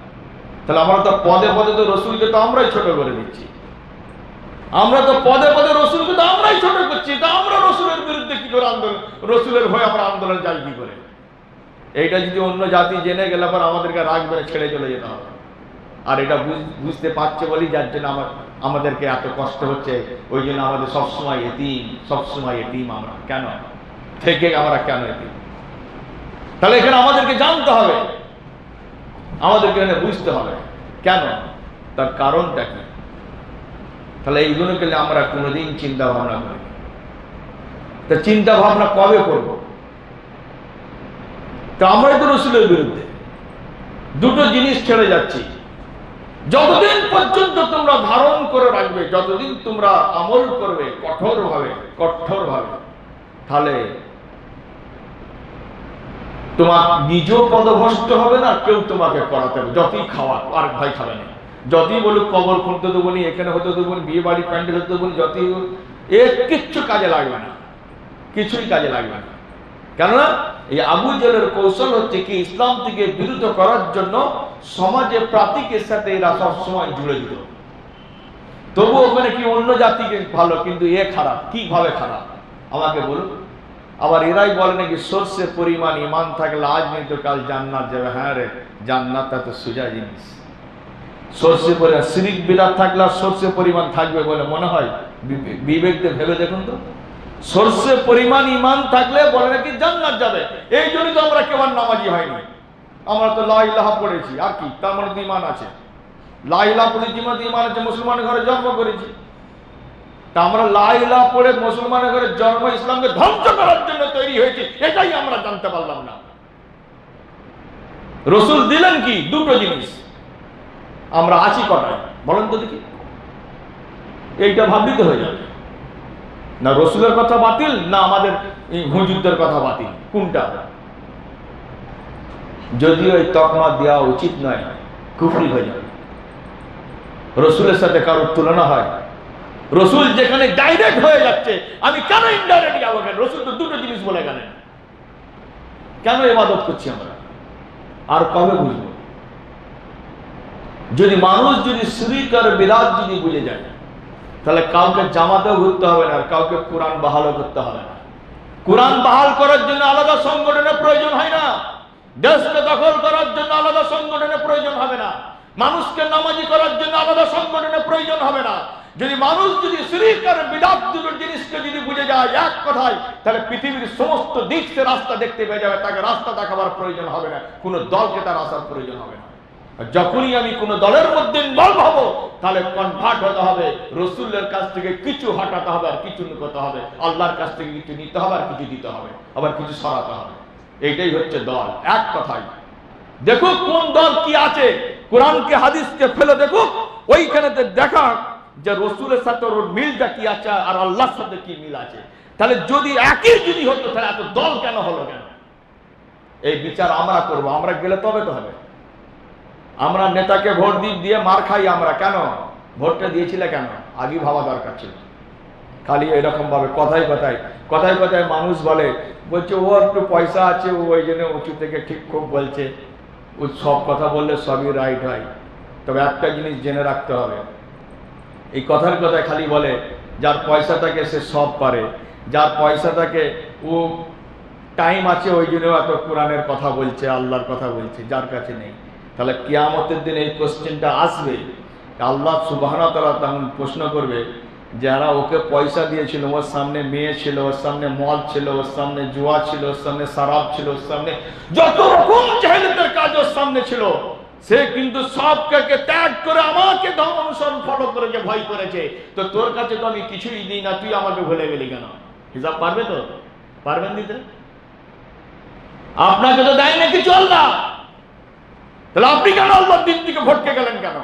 তাহলে আমরা তো পদে পদে তো রসুলকে তো আমরাই ছোট করে দিচ্ছি, আমরা তো পদে পদে রসুলকে তো আমরাই ছোট করছি। তা আমরা রসুলের বিরুদ্ধে কি করে আন্দোলন, রসুলের হয়ে আমরা আন্দোলন যাই কি করে? এইটা যদি অন্য জাতি জেনে গেলে পর আমাদেরকে রাগ বেড়ে ছেড়ে চলে যেতে হবে। আর এটা বুঝতে পারছে বলেই যার জন্য আমাদেরকে এত কষ্ট হচ্ছে। ওই জন্য আমাদের সবসময় এতিম আমরা কেন থেকে, আমরা কেন এতিম? তাহলে এখানে আমাদেরকে জানতে হবে, আমাদেরকে এখানে বুঝতে হবে কেন, তার কারণটা কি। তাহলে এইগুলোকে আমরা কোনোদিন চিন্তা ভাবনা করি। তা চিন্তা ভাবনা কবে করব? তা আমরাই তো রসুলের বিরুদ্ধে দুটো জিনিস ছেড়ে যাচ্ছি। যতদিন পর্যন্ত তোমরা ধারণ করে রাখবে, যতদিন তোমরা আমল করবে কঠোরভাবে, তাহলে তোমার নিজেও পদভ্রষ্ট হবে না, কেউ তোমাকে করাতে হবে। যতই খাওয়া, আর ভাই খাবে না, যতই বলুক কবর খুঁড়তে দেবো নি, এখানে হতে দেবো নি, বিয়ে বাড়ি প্যান্ডেল হতে দেবো নি, যতই কিচ্ছু কাজে লাগবে না, কিছুই কাজে লাগবে না। কেননা এই আবু জেহেলের কৌশল হচ্ছে কি ইসলাম থেকে বিরত করার জন্য সমাজে প্রাতিকের সাথে এরা সবসময় জুড়ে দিত। তবু ওখানে কি অন্য জাতিকে ভালো, কিন্তু এ খারাপ। কিভাবে খারাপ আমাকে বলুন। আবার এরাই বলে নাকি সর্ষে পরিমাণ ইমান থাকলে আজ নেই তো কাল জান্নাত যাবে। হ্যাঁ রে, জান্নাত এত সোজা জিনিস। সর্ষে পরিমাণ শিরক বিদআত থাকলে আর সর্ষে পরিমাণ থাকবে বলে মনে হয়? বিবেক দিয়ে ভেবে দেখুন তো। সরষে পরিমাণ ঈমান থাকলে বলে নাকি জান্নাত যাবে। এই জন্যই তো আমরা কেউ নামাজি হয়নি। আমরা তো লা ইলাহা পড়েছি, আর কি তার মানে তো ঈমান আছে। লা ইলাহা পড়েছি মানে ঈমান আছে, মুসলমানের ঘরে জন্ম করেছি। তা আমরা লা ইলাহা পড়ে মুসলমানের ঘরে জন্ম, ইসলামকে ধ্বংস করার জন্য তৈরি হয়েছে, এটাই আমরা জানতে পারলাম না। রসুল দিলেন কি? দুটো জিনিস। আমরা আছি কটায় বলেন তো দেখি? এইটা ভাবতে হয়ে যাবে না রসুলের কথা বাতিল, না আমাদের হুজুরদের কথা বাতিল, কোনটা? যদিও এই তকমা দেওয়া উচিত নয়, কুফরি হয়ে যাবে। রসুলের সাথে কারোর তুলনা হয়? রসুল যেখানে ডাইরেক্ট হয়ে যাচ্ছে, আমি কেন ইনডাইরেক্ট যাবো? কেন? রসুল তো দুটো জিনিস বলে গেলেন। কেন ইবাদত করছি আমরা? আর কবে বুঝবো? যদি মানুষ যদি শিরক আর বিদআত যদি বুঝে যায়, তাহলে কাউকে জামাতেও ঘুরতে হবে না, আর কাউকে কোরআন বাহালও করতে হবে না। কোরআন বাহাল করার জন্য আলাদা সংগঠনের প্রয়োজন হয় না। দেশকে দখল করার জন্য আলাদা সংগঠনের প্রয়োজন হবে না। মানুষকে নামাজি করার জন্য আলাদা সংগঠনের প্রয়োজন হবে না। যদি মানুষ যদি শিরক আর বিদআত দুটো জিনিসকে যদি বুঝে যায় এক কথায়, তাহলে পৃথিবীর সমস্ত দিক থেকে রাস্তা দেখতে পেয়ে যাবে। তাকে রাস্তা দেখাবার প্রয়োজন হবে না, কোনো দলকে তার আসার প্রয়োজন হবে না। যখনই আমি কোন দলের মধ্যে ইনভলভ হব, তাহলে কনভার্ট হতে হবে। রসুলের কাছ থেকে কিছু হটাতে হবে আর কিছু নিতে হবে। আল্লাহর কাছ থেকে কিছু নিতে হবে আর কিছু দিতে হবে, আবার কিছু সরাতে হবে। এইটাই হচ্ছে দল। এক কথায় দেখো কোন দল কি আছে, কোরআনকে হাদিসকে ফেলে দেখো, ওইখানে দেখা যে রসুলের সাথে ওর মিলটা কি আছে আর আল্লাহর সাথে কি মিল আছে। তাহলে যদি একই যদি হতো, তাহলে এত দল কেন হলো? কেন? এই বিচার আমরা করব। আমরা গেলে তবে তো হবে। আমরা নেতাকে ভোট দিয়ে মার খাই আমরা, কেন? ভোটটা দিয়েছিলে কেন? আগেই ভাবা দরকার ছিল। খালি এরকম ভাবে কথায় কথায় মানুষ বলছে ও একটু পয়সা আছে, ও ওই জন্য উঁচু থেকে ঠিক খুব বলছে। ও সব কথা বললে সবই রাইট হয়। তবে একটা জিনিস জেনে রাখতে হবে, এই কথায় খালি বলে যার পয়সা থাকে সে সব পারে, যার পয়সা থাকে ও টাইম আছে ওই জন্য এত কোরআনের কথা বলছে, আল্লাহর কথা বলছে, যার কাছে নেই। তাহলে কিয়ামতের দিন এই কোশ্চেনটা আসবে। আল্লাহ সুবহানাহু ওয়া তাআলা তখন প্রশ্ন করবে, যারা ওকে পয়সা দিয়েছিল, ওর সামনে মেয়ে ছিল, ওর সামনে মদ ছিল, ওর সামনে জুয়া ছিল, ওর সামনে শরাব ছিল, ওর সামনে যত রকম জাহেলিয়াতের কাজ ওর সামনে ছিল, সে কিন্তু সবকে ত্যাগ করে আমাকে অনুসরণ ফলো করেছে, ভয় করেছে। তো তোর কাছে তো আমি কিছুই দিই না, তুই আমাকে ভুলে গেলি কেন? হিসাব পারবে তো? পারবেন দিতে? আপনাকে তো দেয় না কিছু আল্লাহ, তাহলে আপনি কেন আল্লাহর দিন থেকে ভটকে গেলেন কেন?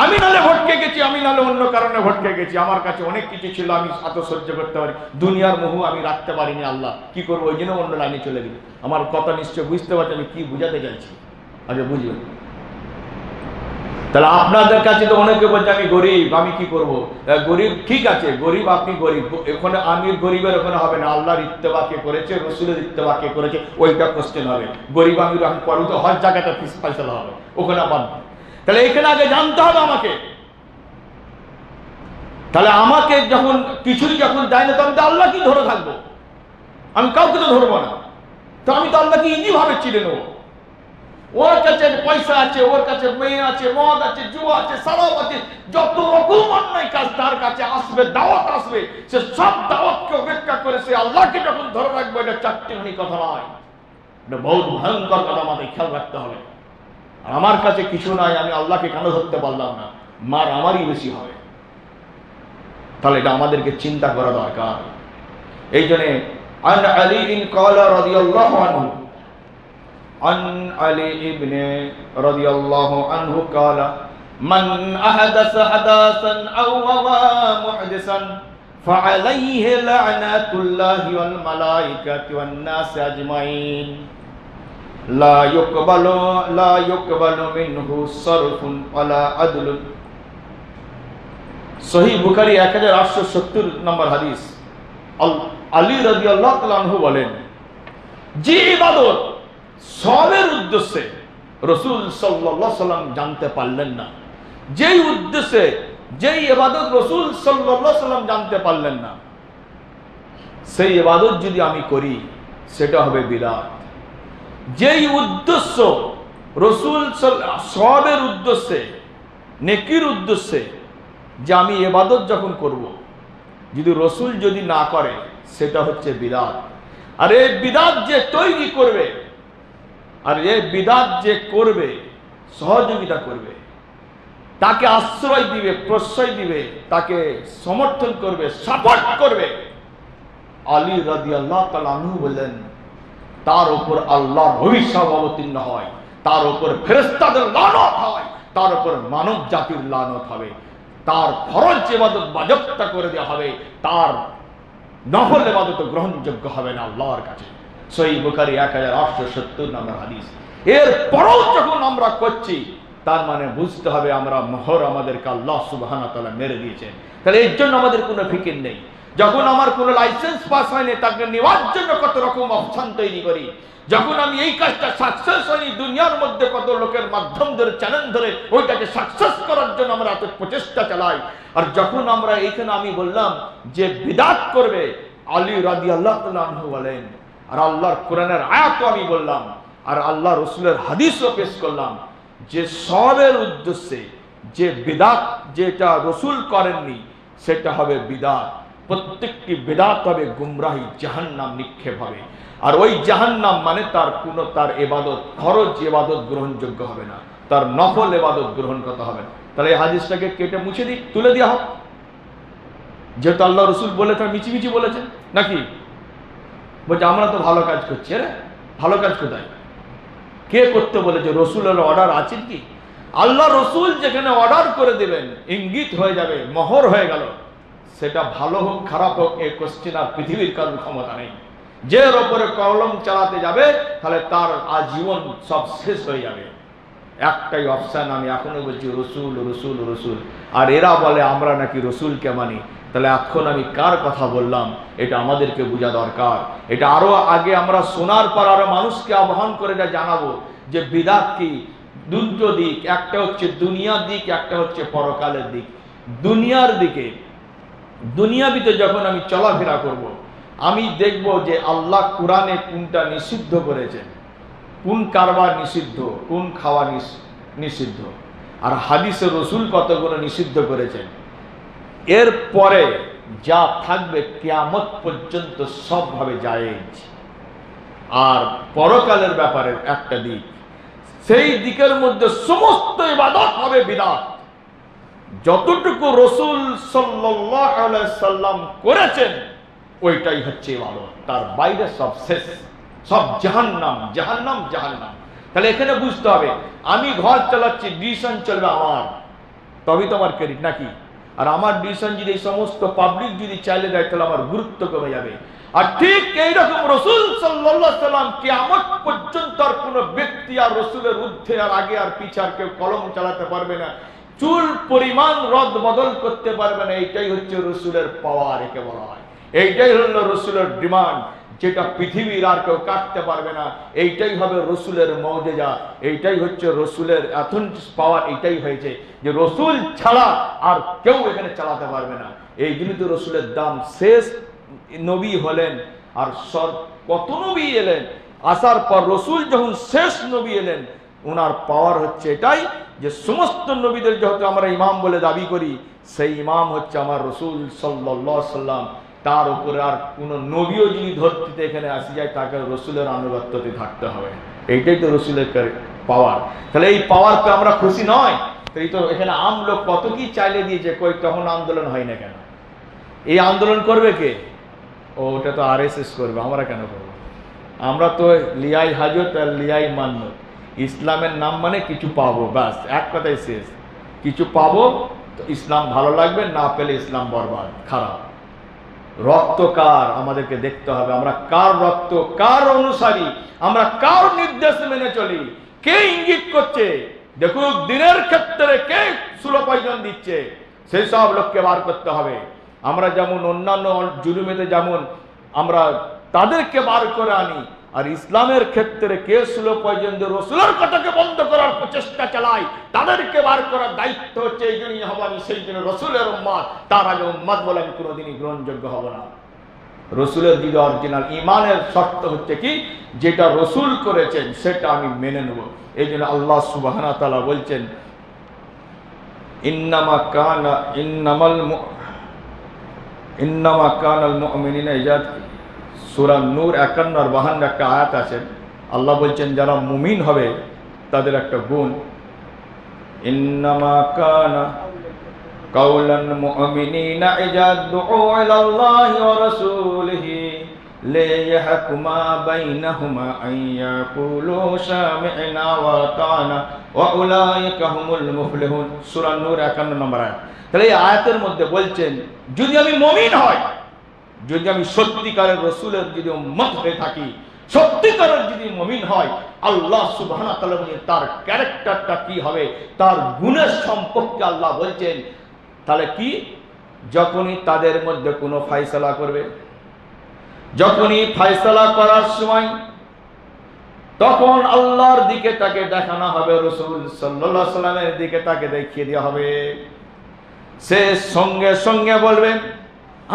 আমি নালে ভটকে গেছি, আমি নালে অন্য কারণে ভটকে গেছি। আমার কাছে অনেক কিছু ছিল, আমি এত সহ্য করতে পারি, দুনিয়ার মোহ আমি রাখতে পারিনি। আল্লাহ কি করবো? ওই জন্য অন্য লাইনে চলে গেল। আমার কথা নিশ্চয় বুঝতে পারছি আমি কি বুঝাতে চাইছি, আগে বুঝবেন। তাহলে আপনাদের কাছে তো অনেকে বলছে আমি গরিব, আমি কি করব? গরিব ঠিক আছে, গরিব আপনি গরিব, এখানে আমি গরিবের ওখানে হবে না। আল্লাহর ইত্তেবাকে করেছে, রসুলের ইত্তেবাকে করেছে, ওইটা কোশ্চেন হবে। গরিব আমি রকম করবো তো হজ জায়গাটা ফয়সালা হবে, ওখানে বাদ। তাহলে এখানে আগে জানতে হবে আমাকে। তাহলে আমাকে যখন কিছুই যখন দেয় না, তো আমি তো আল্লাহ কি ধরে থাকবো? আমি কাউকে তো ধরবো না। তো আমি তো আল্লাহকে ইজি ভাবে চিনে নেবো। ওর কাছে পয়সা আছে, ওর কাছে মেয়ে আছে, মদ আছে, জুয়া আছে, শরাব আছে, যত রকম অন্যায় কাজ তার কাছে আসবে, দাওয়াত আসবে, সে সব দাওয়াতকে উপেক্ষা করে সে আল্লাহকে যখন ধরে রাখবে, এটা চারটিখানি কথা নয়, এটা বহুত ভয়ঙ্কর কথা। আমাদের খেয়াল রাখতে হবে। আর আমার কাছে কিছু নাই, আমি আল্লাহকে কেন ধরতে পারলাম না? মার আমারই বেশি হবে। তাহলে এটা আমাদেরকে চিন্তা করা দরকার। এই জন্য আন আলী ইন ক্বালা রাদিয়াল্লাহু আনহু, عن علي بن رضي الله عنه قال من أحدث حدثا أو غوى محدثا فعليه لعنة الله والملائكة والناس أجمعين لا يقبل منه صرف ولا عدل। সহিহ বুখারী 1870 নম্বর হাদিস। আলী রাদিয়াল্লাহু তাআলা আনহু বলেন, যে ইবাদত সবের উদ্দেশ্যে রাসূল সাল্লাল্লাহু আলাইহি সাল্লাম জানতে পারলেন না, যেই উদ্দেশ্যে যেই ইবাদত রাসূল সাল্লাল্লাহু আলাইহি সাল্লাম জানতে পারলেন না, সেই ইবাদত যদি আমি করি সেটা হবে বিদআত। যেই উদ্দেশ্য রাসূল সবের উদ্দেশ্যে, নেকির উদ্দেশ্যে যে আমি ইবাদত যখন করব, যদি রসুল যদি না করে সেটা হচ্ছে বিদাত। আর এই বিদাত যে তৈরি করবে, আর এই বিদাত যে করবে, সহযোগিতা করবে, তাকে আশ্রয় দিবে, প্রশ্রয় দিবে, তাকে সমর্থন করবে, সাপোর্ট করবে, আলী রাদিয়াল্লাহু তাআলা আনহু বললেন তার উপর আল্লাহর অভিশাপ অবতীর্ণ হয়, তার উপর ফেরেশতাদের লানত হয়, তার উপর মানব জাতির লানত হবে, তার ফরজ ইবাদত বাজেপ্তা করে দেওয়া হবে, তার নফল ইবাদত গ্রহণযোগ্য হবে না আল্লাহর কাছে। সহিহ বুখারী 1870 নম্বর হাদিস। এরপরও যখন আমরা করছি, তার মানে বুঝতে হবে আমরা মোহর আমাদেরকে আল্লাহ সুবহানাহু ওয়া তাআলা মেরে দিয়েছেন। তাহলে এর জন্য আমাদের কোনো ফিকির নেই। যখন আমার কোনো লাইসেন্স পাস হয়নি, তাকে নেওয়ার জন্য কত রকম অপশন তৈরি করি। যখন আমি এই কাজটা সাকসেস হয়নি, দুনিয়ার মধ্যে কত লোকের মাধ্যম ধরে, চ্যানেল ধরে ওইটাকে সাকসেস করার জন্য আমরা এত প্রচেষ্টা চালাই। আর যখন আমরা এইখানে আমি বললাম যে বিদআত করবে, আলী রাদিয়াল্লাহু তাআলা আনহু বলেন, আর আল্লাহর কোরআনের আয়াতও আমি বললাম, আর আল্লাহ রসুলের হাদিসও পেশ করলাম, যে সওয়াবের উদ্দেশ্যে যে বিদআত যেটা রসুল করেননি সেটা হবে বিদআত। প্রত্যেকটি বিদআত হবে গুমরাহি, জাহান্নাম নিক্ষেপ হবে। আর ওই জাহান্নাম মানে তার ইবাদত, ফরজ ইবাদত গ্রহণযোগ্য হবে না, তার নফল ইবাদত গ্রহণ করতে হবে না। তাহলে এই হাদিসটাকে কেটে মুছে দিই, তুলে দেওয়া হোক, যেহেতু আল্লাহ রসুল বলে তার মিছিমিছি বলেছেন নাকি? বলছে আমরা তো ভালো কাজ করছি। রে ভালো কাজ কোথায়? কে করতে বলেছে? রসুলের অর্ডার আছে কি? আল্লাহ রসুল যেখানে অর্ডার করে দেবেন, ইঙ্গিত হয়ে যাবে, মোহর হয়ে গেল, সেটা ভালো হোক খারাপ হোক এই কোশ্চেন আর পৃথিবীর কারোর ক্ষমতা নেই। যে এর ওপরে কলম চালাতে যাবে তাহলে তার আজীবন সব শেষ হয়ে যাবে। একটাই অপশন আমি এখনো বলছি, রসুল রসুল রসুল। আর এরা বলে আমরা নাকি রসুলকে মানি। তাহলে এখন আমি কার কথা বললাম এটা আমাদেরকে বোঝা দরকার। এটা আরো আগে আমরা শোনার পর আরো মানুষকে আহ্বান করে এটা জানাবো যে বিদআত কি। দুটো দিক, একটা হচ্ছে দুনিয়ার দিক, একটা হচ্ছে পরকালের দিক। দুনিয়ার দিকে, দুনিয়াবিতে যখন আমি চলাফেরা করব, আমি দেখব যে আল্লাহ কোরআনে কোনটা নিষিদ্ধ করেছেন, কোন কারবার নিষিদ্ধ, কোন খাওয়া নিষিদ্ধ, আর হাদিসে রসুল কতগুলো নিষিদ্ধ করেছেন। এরপরে যা থাকবে কিয়ামত পর্যন্ত সবভাবে জায়েজ। আর পরকালের ব্যাপারে একটা দিক, সেই দিকের মধ্যে সমস্ত ইবাদত হবে বিদআত। যতটুকু রসুল সাল্লাল্লাহু আলাইহি সাল্লাম করেছেন ওইটাই হচ্ছে ইবাদত, তার বাইরে সব শেষ, সব জাহান্নাম জাহান্নাম জাহান্নাম। তাহলে এখানে বুঝতে হবে আমি ঘর চালাচ্ছি, ডিসিশন চলবে আমার, তবেই তো আমার ক্রেডিট নাকি? আর আমার ডিসিশন যদি এই সমস্ত পাবলিক যদি চাইলে দেয় তাহলে আমার গুরুত্ব কমে যাবে। আর ঠিক এইরকম রসুল সাল্লাল্লাহু আলাইহি সাল্লাম কিয়ামত পর্যন্ত আর কোন ব্যক্তি আর রসুলের ঊর্ধ্বে আর আগে আর পিছে আর কেউ কলম চালাতে পারবে না, চুল পরিমাণ রদ বদল করতে পারবে না। এইটাই হচ্ছে রসুলের পাওয়ার, একে বলা হয়। এইটাই হলো রসুলের ডিমান্ড, যেটা পৃথিবীর আর কেউ কাটতে পারবে না। এইটাই হবে রসুলের মওজেজা, এইটাই হচ্ছে রসুলের অথেন্টিক পাওয়ার। এইটাই হয়েছে যে রসুল ছাড়া আর কেউ এখানে চালাতে পারবে না। এই জন্য তো রসুলের দাম। শেষ নবী হলেন, আর কত নবী এলেন, আসার পর রসুল যখন শেষ নবী এলেন, ওনার পাওয়ার হচ্ছে এটাই যে সমস্ত নবীদের যেহেতু আমরা ইমাম বলে দাবি করি, সেই ইমাম হচ্ছে আমার রসুল সাল্লাল্লাহু আলাইহি সাল্লাম। তার উপরে আর কোন নবীও যদি ধরতে এখানে আসি যায়, তাকে রসুলের আনুগত্যতে থাকতে হবে। এইটাই তো রসুলের পাওয়ার। তাহলে এই পাওয়ারকে আমরা খুশি নয়? এই তো এখানে আম লোক কত কি চাইলে দিয়েছে, কই তখন আন্দোলন হয় না কেন? এই আন্দোলন করবে কে? ওটা তো আরএসএস করবে, আমরা কেন করবো? আমরা তো লিয়াই হাজত আর লিয়াই মান্নত। ইসলামের নাম মানে কিছু পাবো, ব্যাস, এক কথাই শেষ। কিছু পাবো তো ইসলাম ভালো লাগবে, না পেলে ইসলাম বরবাদ, খারাপ। রক্ত কার আমাদেরকে দেখতে হবে, আমরা কার রক্ত, কার অনুসারী, আমরা কার নির্দেশ মেনে চলি, কে ইঙ্গিত করছে। দেখুন দিনের ক্ষেত্রে কে সুলপয়জন দিচ্ছে, সেই সব লোককে বার করতে হবে। আমরা যেমন অন্যান্য জুলুমেতে যেমন আমরা তাদেরকে বার করে আনি, আর ইসলামের ক্ষেত্রে কে সুলো পর্যন্ত রসুলের কথাকে বন্ধ করার প্রচেষ্টা চালায়, তাদেরকে বার করার দায়িত্ব হচ্ছে এই জন্যই হবো আমি সেই জন্য রসুলের উম্মত। তার আগে উম্মত বলে আমি কোনোদিনই গ্রহণযোগ্য হব না। রসুলের দিকে অরিজিনাল ইমানের শর্ত হচ্ছে কি, যেটা রসুল করেছেন সেটা আমি মেনে নেব। এই জন্য আল্লাহ সুবহানাহু ওয়া তাআলা বলছেন, ইন্নামা কানাল মুমিনিনা ইজাদ সূরা নূর 51 আর 52 একটা আয়াত আছে। আল্লাহ বলছেন যারা মুমিন হবে তাদের একটা গুণ, ইন্নামা কানা কাউলান মুমিনিনা ইজাদ দুউ ইলাল্লাহি ওয়া রাসূলিহি লিয়াহকুমা বাইনাহুমা আন ইয়াকুলু সামি'না ওয়া আতা'না ওয়া উলাইকা হুমুল মুফলিহুন। সূরা নূর 51 নম্বর আয়াত। তাহলে এই আয়াতের মধ্যে বলছেন যদি আমি মুমিন হই, যদি আমি সত্যিকারের রাসূলের যদি উম্মত হয়ে থাকি, সত্যিকারের যদি মুমিন হয়, আল্লাহ সুবহানাহু ওয়া তাআলা তার ক্যারেক্টারটা কি হবে, তার গুণের সম্পর্কে আল্লাহ বলছেন। তাহলে কি, যখনই তাদের মধ্যে কোনো ফয়সালা করবে, যখনই ফয়সালা করার সময় তখন আল্লাহর দিকে তাকে দেখানো হবে, রাসূল সাল্লাল্লাহু আলাইহি ওয়াসাল্লামের দিকে তাকে দেখিয়ে দেওয়া হবে। সে সঙ্গে সঙ্গে বলবেন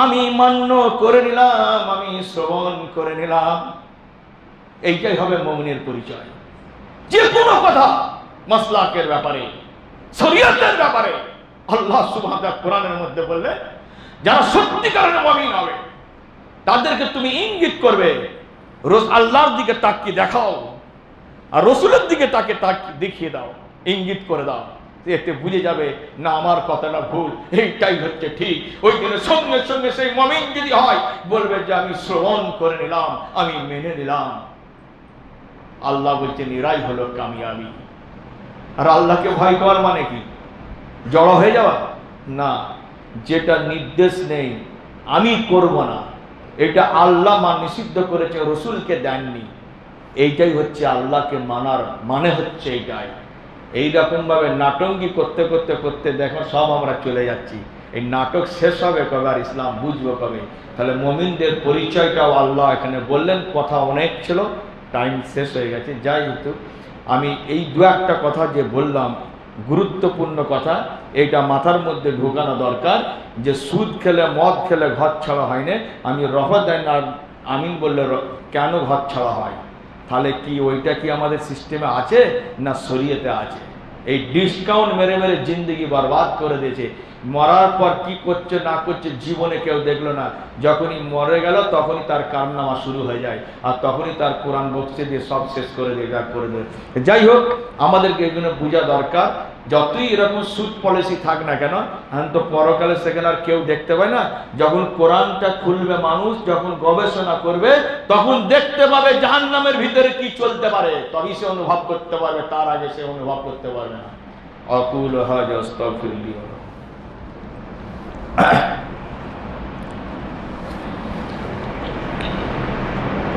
আমি মান্য করে নিলাম, আমি শ্রবণ করে নিলাম। এইটাই হবে মুমিনের পরিচয়। যে কোনো কথা মাসলাকের ব্যাপারে, শরীয়তের ব্যাপারে আল্লাহ সুবহানাহু ওয়া তাআলা কোরআনের মধ্যে বললেন যারা সত্যিকারের মুমিন হবে তাদেরকে তুমি ইঙ্গিত করবে, আল্লাহর দিকে তাকিয়ে দেখাও আর রাসূলের দিকে তাকে দেখিয়ে দাও, ইঙ্গিত করে দাও। এতে বুঝে যাবে না আমার কথাটা ভুল, এইটাই হচ্ছে ঠিক। ওই দিনের সঙ্গে সঙ্গে সেই মুমিন যদি হয় বলবে যে আমি শ্রবণ করে নিলাম, আমি মেনে নিলাম। আল্লাহ বলছেন এরাই হলো কামিয়াবি। আর আল্লাহকে ভয় করার মানে কি? জড়ো হয়ে যাওয়া না। যেটা নির্দেশ নেই আমি করব না, এটা আল্লাহ নিষিদ্ধ করেছে, রাসূলকে দেননি, এইটাই হচ্ছে আল্লাহকে মানার মানে হচ্ছে এইটাই। এইরকম ভাবে নাটঙ্গি করতে করতে করতে দেখো সব আমরা চলে যাচ্ছি। এই নাটক শেষ হবে কবে আর ইসলাম বুঝবো কবে? তাহলে মুমিনদের পরিচয়টাও আল্লাহ এখানে বললেন। কথা অনেক ছিল, টাইম শেষ হয়ে গেছে। যাই হোক, আমি এই দু একটা কথা যে বললাম গুরুত্বপূর্ণ কথা, এইটা মাথার মধ্যে ঢোকানো দরকার যে সুদ খেলে মদ খেলে ঘর ছাড়া হয় না। আমি দেন আর আমিন বললে কেন ঘর ছাড়া হয়? তাহলে কি ওইটা কি আমাদের সিস্টেমে আছে না শরীয়তে আছে? এই ডিসকাউন্ট মেরে মেরে জিন্দগি বরবাদ করে দিয়েছে। মরার পর কি করছে না করছে জীবনে কেউ দেখলো না। যখনই মরে গেল তখনই তার কারনামা শুরু হয়ে যায়, আর তখনই তার কোরআন বক্সে দিয়ে সব শেষ করে দিয়ে যা করে দেয়। যাই হোক, আমাদেরকে এগুলো বোঝা দরকার। যতই এরকম সুদ পলিসি থাক না কেন, এখন তো পরকালে সেখানে আর কেউ দেখতে পায় না। যখন কোরআনটা খুলবে মানুষ, যখন গবেষণা করবে, তখন দেখতে পাবে জাহান্নামের ভিতরে কি চলতে পারে, তবেই সে অনুভব করতে পারবে, তার আগে সে অনুভব করতে পারবে না। আকুল হাজা আস্তাগফিরুল্লাহ।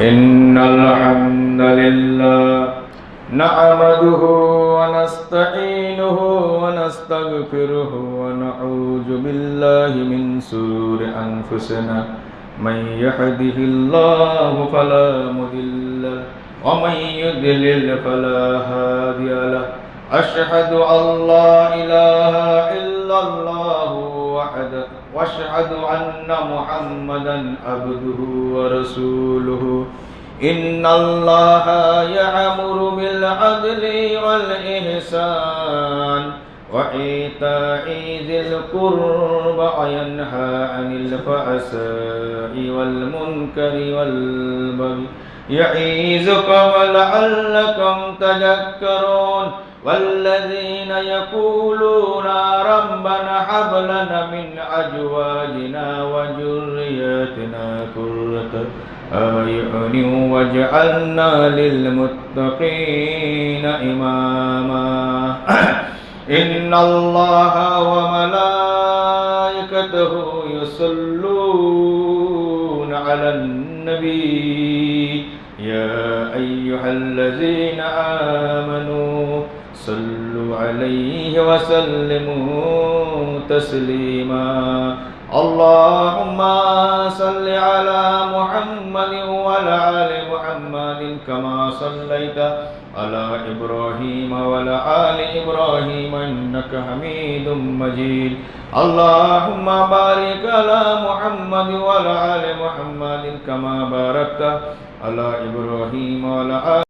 ইন্নাল হামদালিল্লাহ না'মাদুহু ওয়া নাস্তাঈনুহু ওয়া নাস্তাগফিরুহু ওয়া না'উযু বিল্লাহি মিন শুরুরি আনফুসিনা মান ইয়াহদিহিল্লাহু ফালা মুদিল্লা ওয়া মান ইউদ্লিল ফালা হাদিয়া লাহু। আশহাদু আল্লা ইলাহা ইল্লাল্লাহু ওয়াহদাহু ওয়া আশহাদু আন্না মুহাম্মাদান আবদুহু ওয়া রাসূলুহু। ইন্নাল্লাহা ইয়া'মুরু বিল আদলি ওয়াল ইহসান ওয়া ইতা'i যিল কুরবা ওয়া ইয়ানহা আনিল ফাহশা'i ওয়াল মুনকারি ওয়াল বাগই ইয়া'iযুকুম লা'আল্লাকুম তাযাক্কারুন। والذين يقولون ربنا هب لنا من أزواجنا وذرياتنا قرة أعين واجعلنا للمتقين إماما إن الله وملائكته يصلون على النبي يا أيها الذين آمنوا صلوا عليه وسلموا تسليما اللهم صل على محمد وعلى آل محمد كما صليت على إبراهيم وعلى آل إبراهيم إنك حميد مجيد اللهم بارك على محمد وعلى آل محمد كما باركت على إبراهيم وعلى آل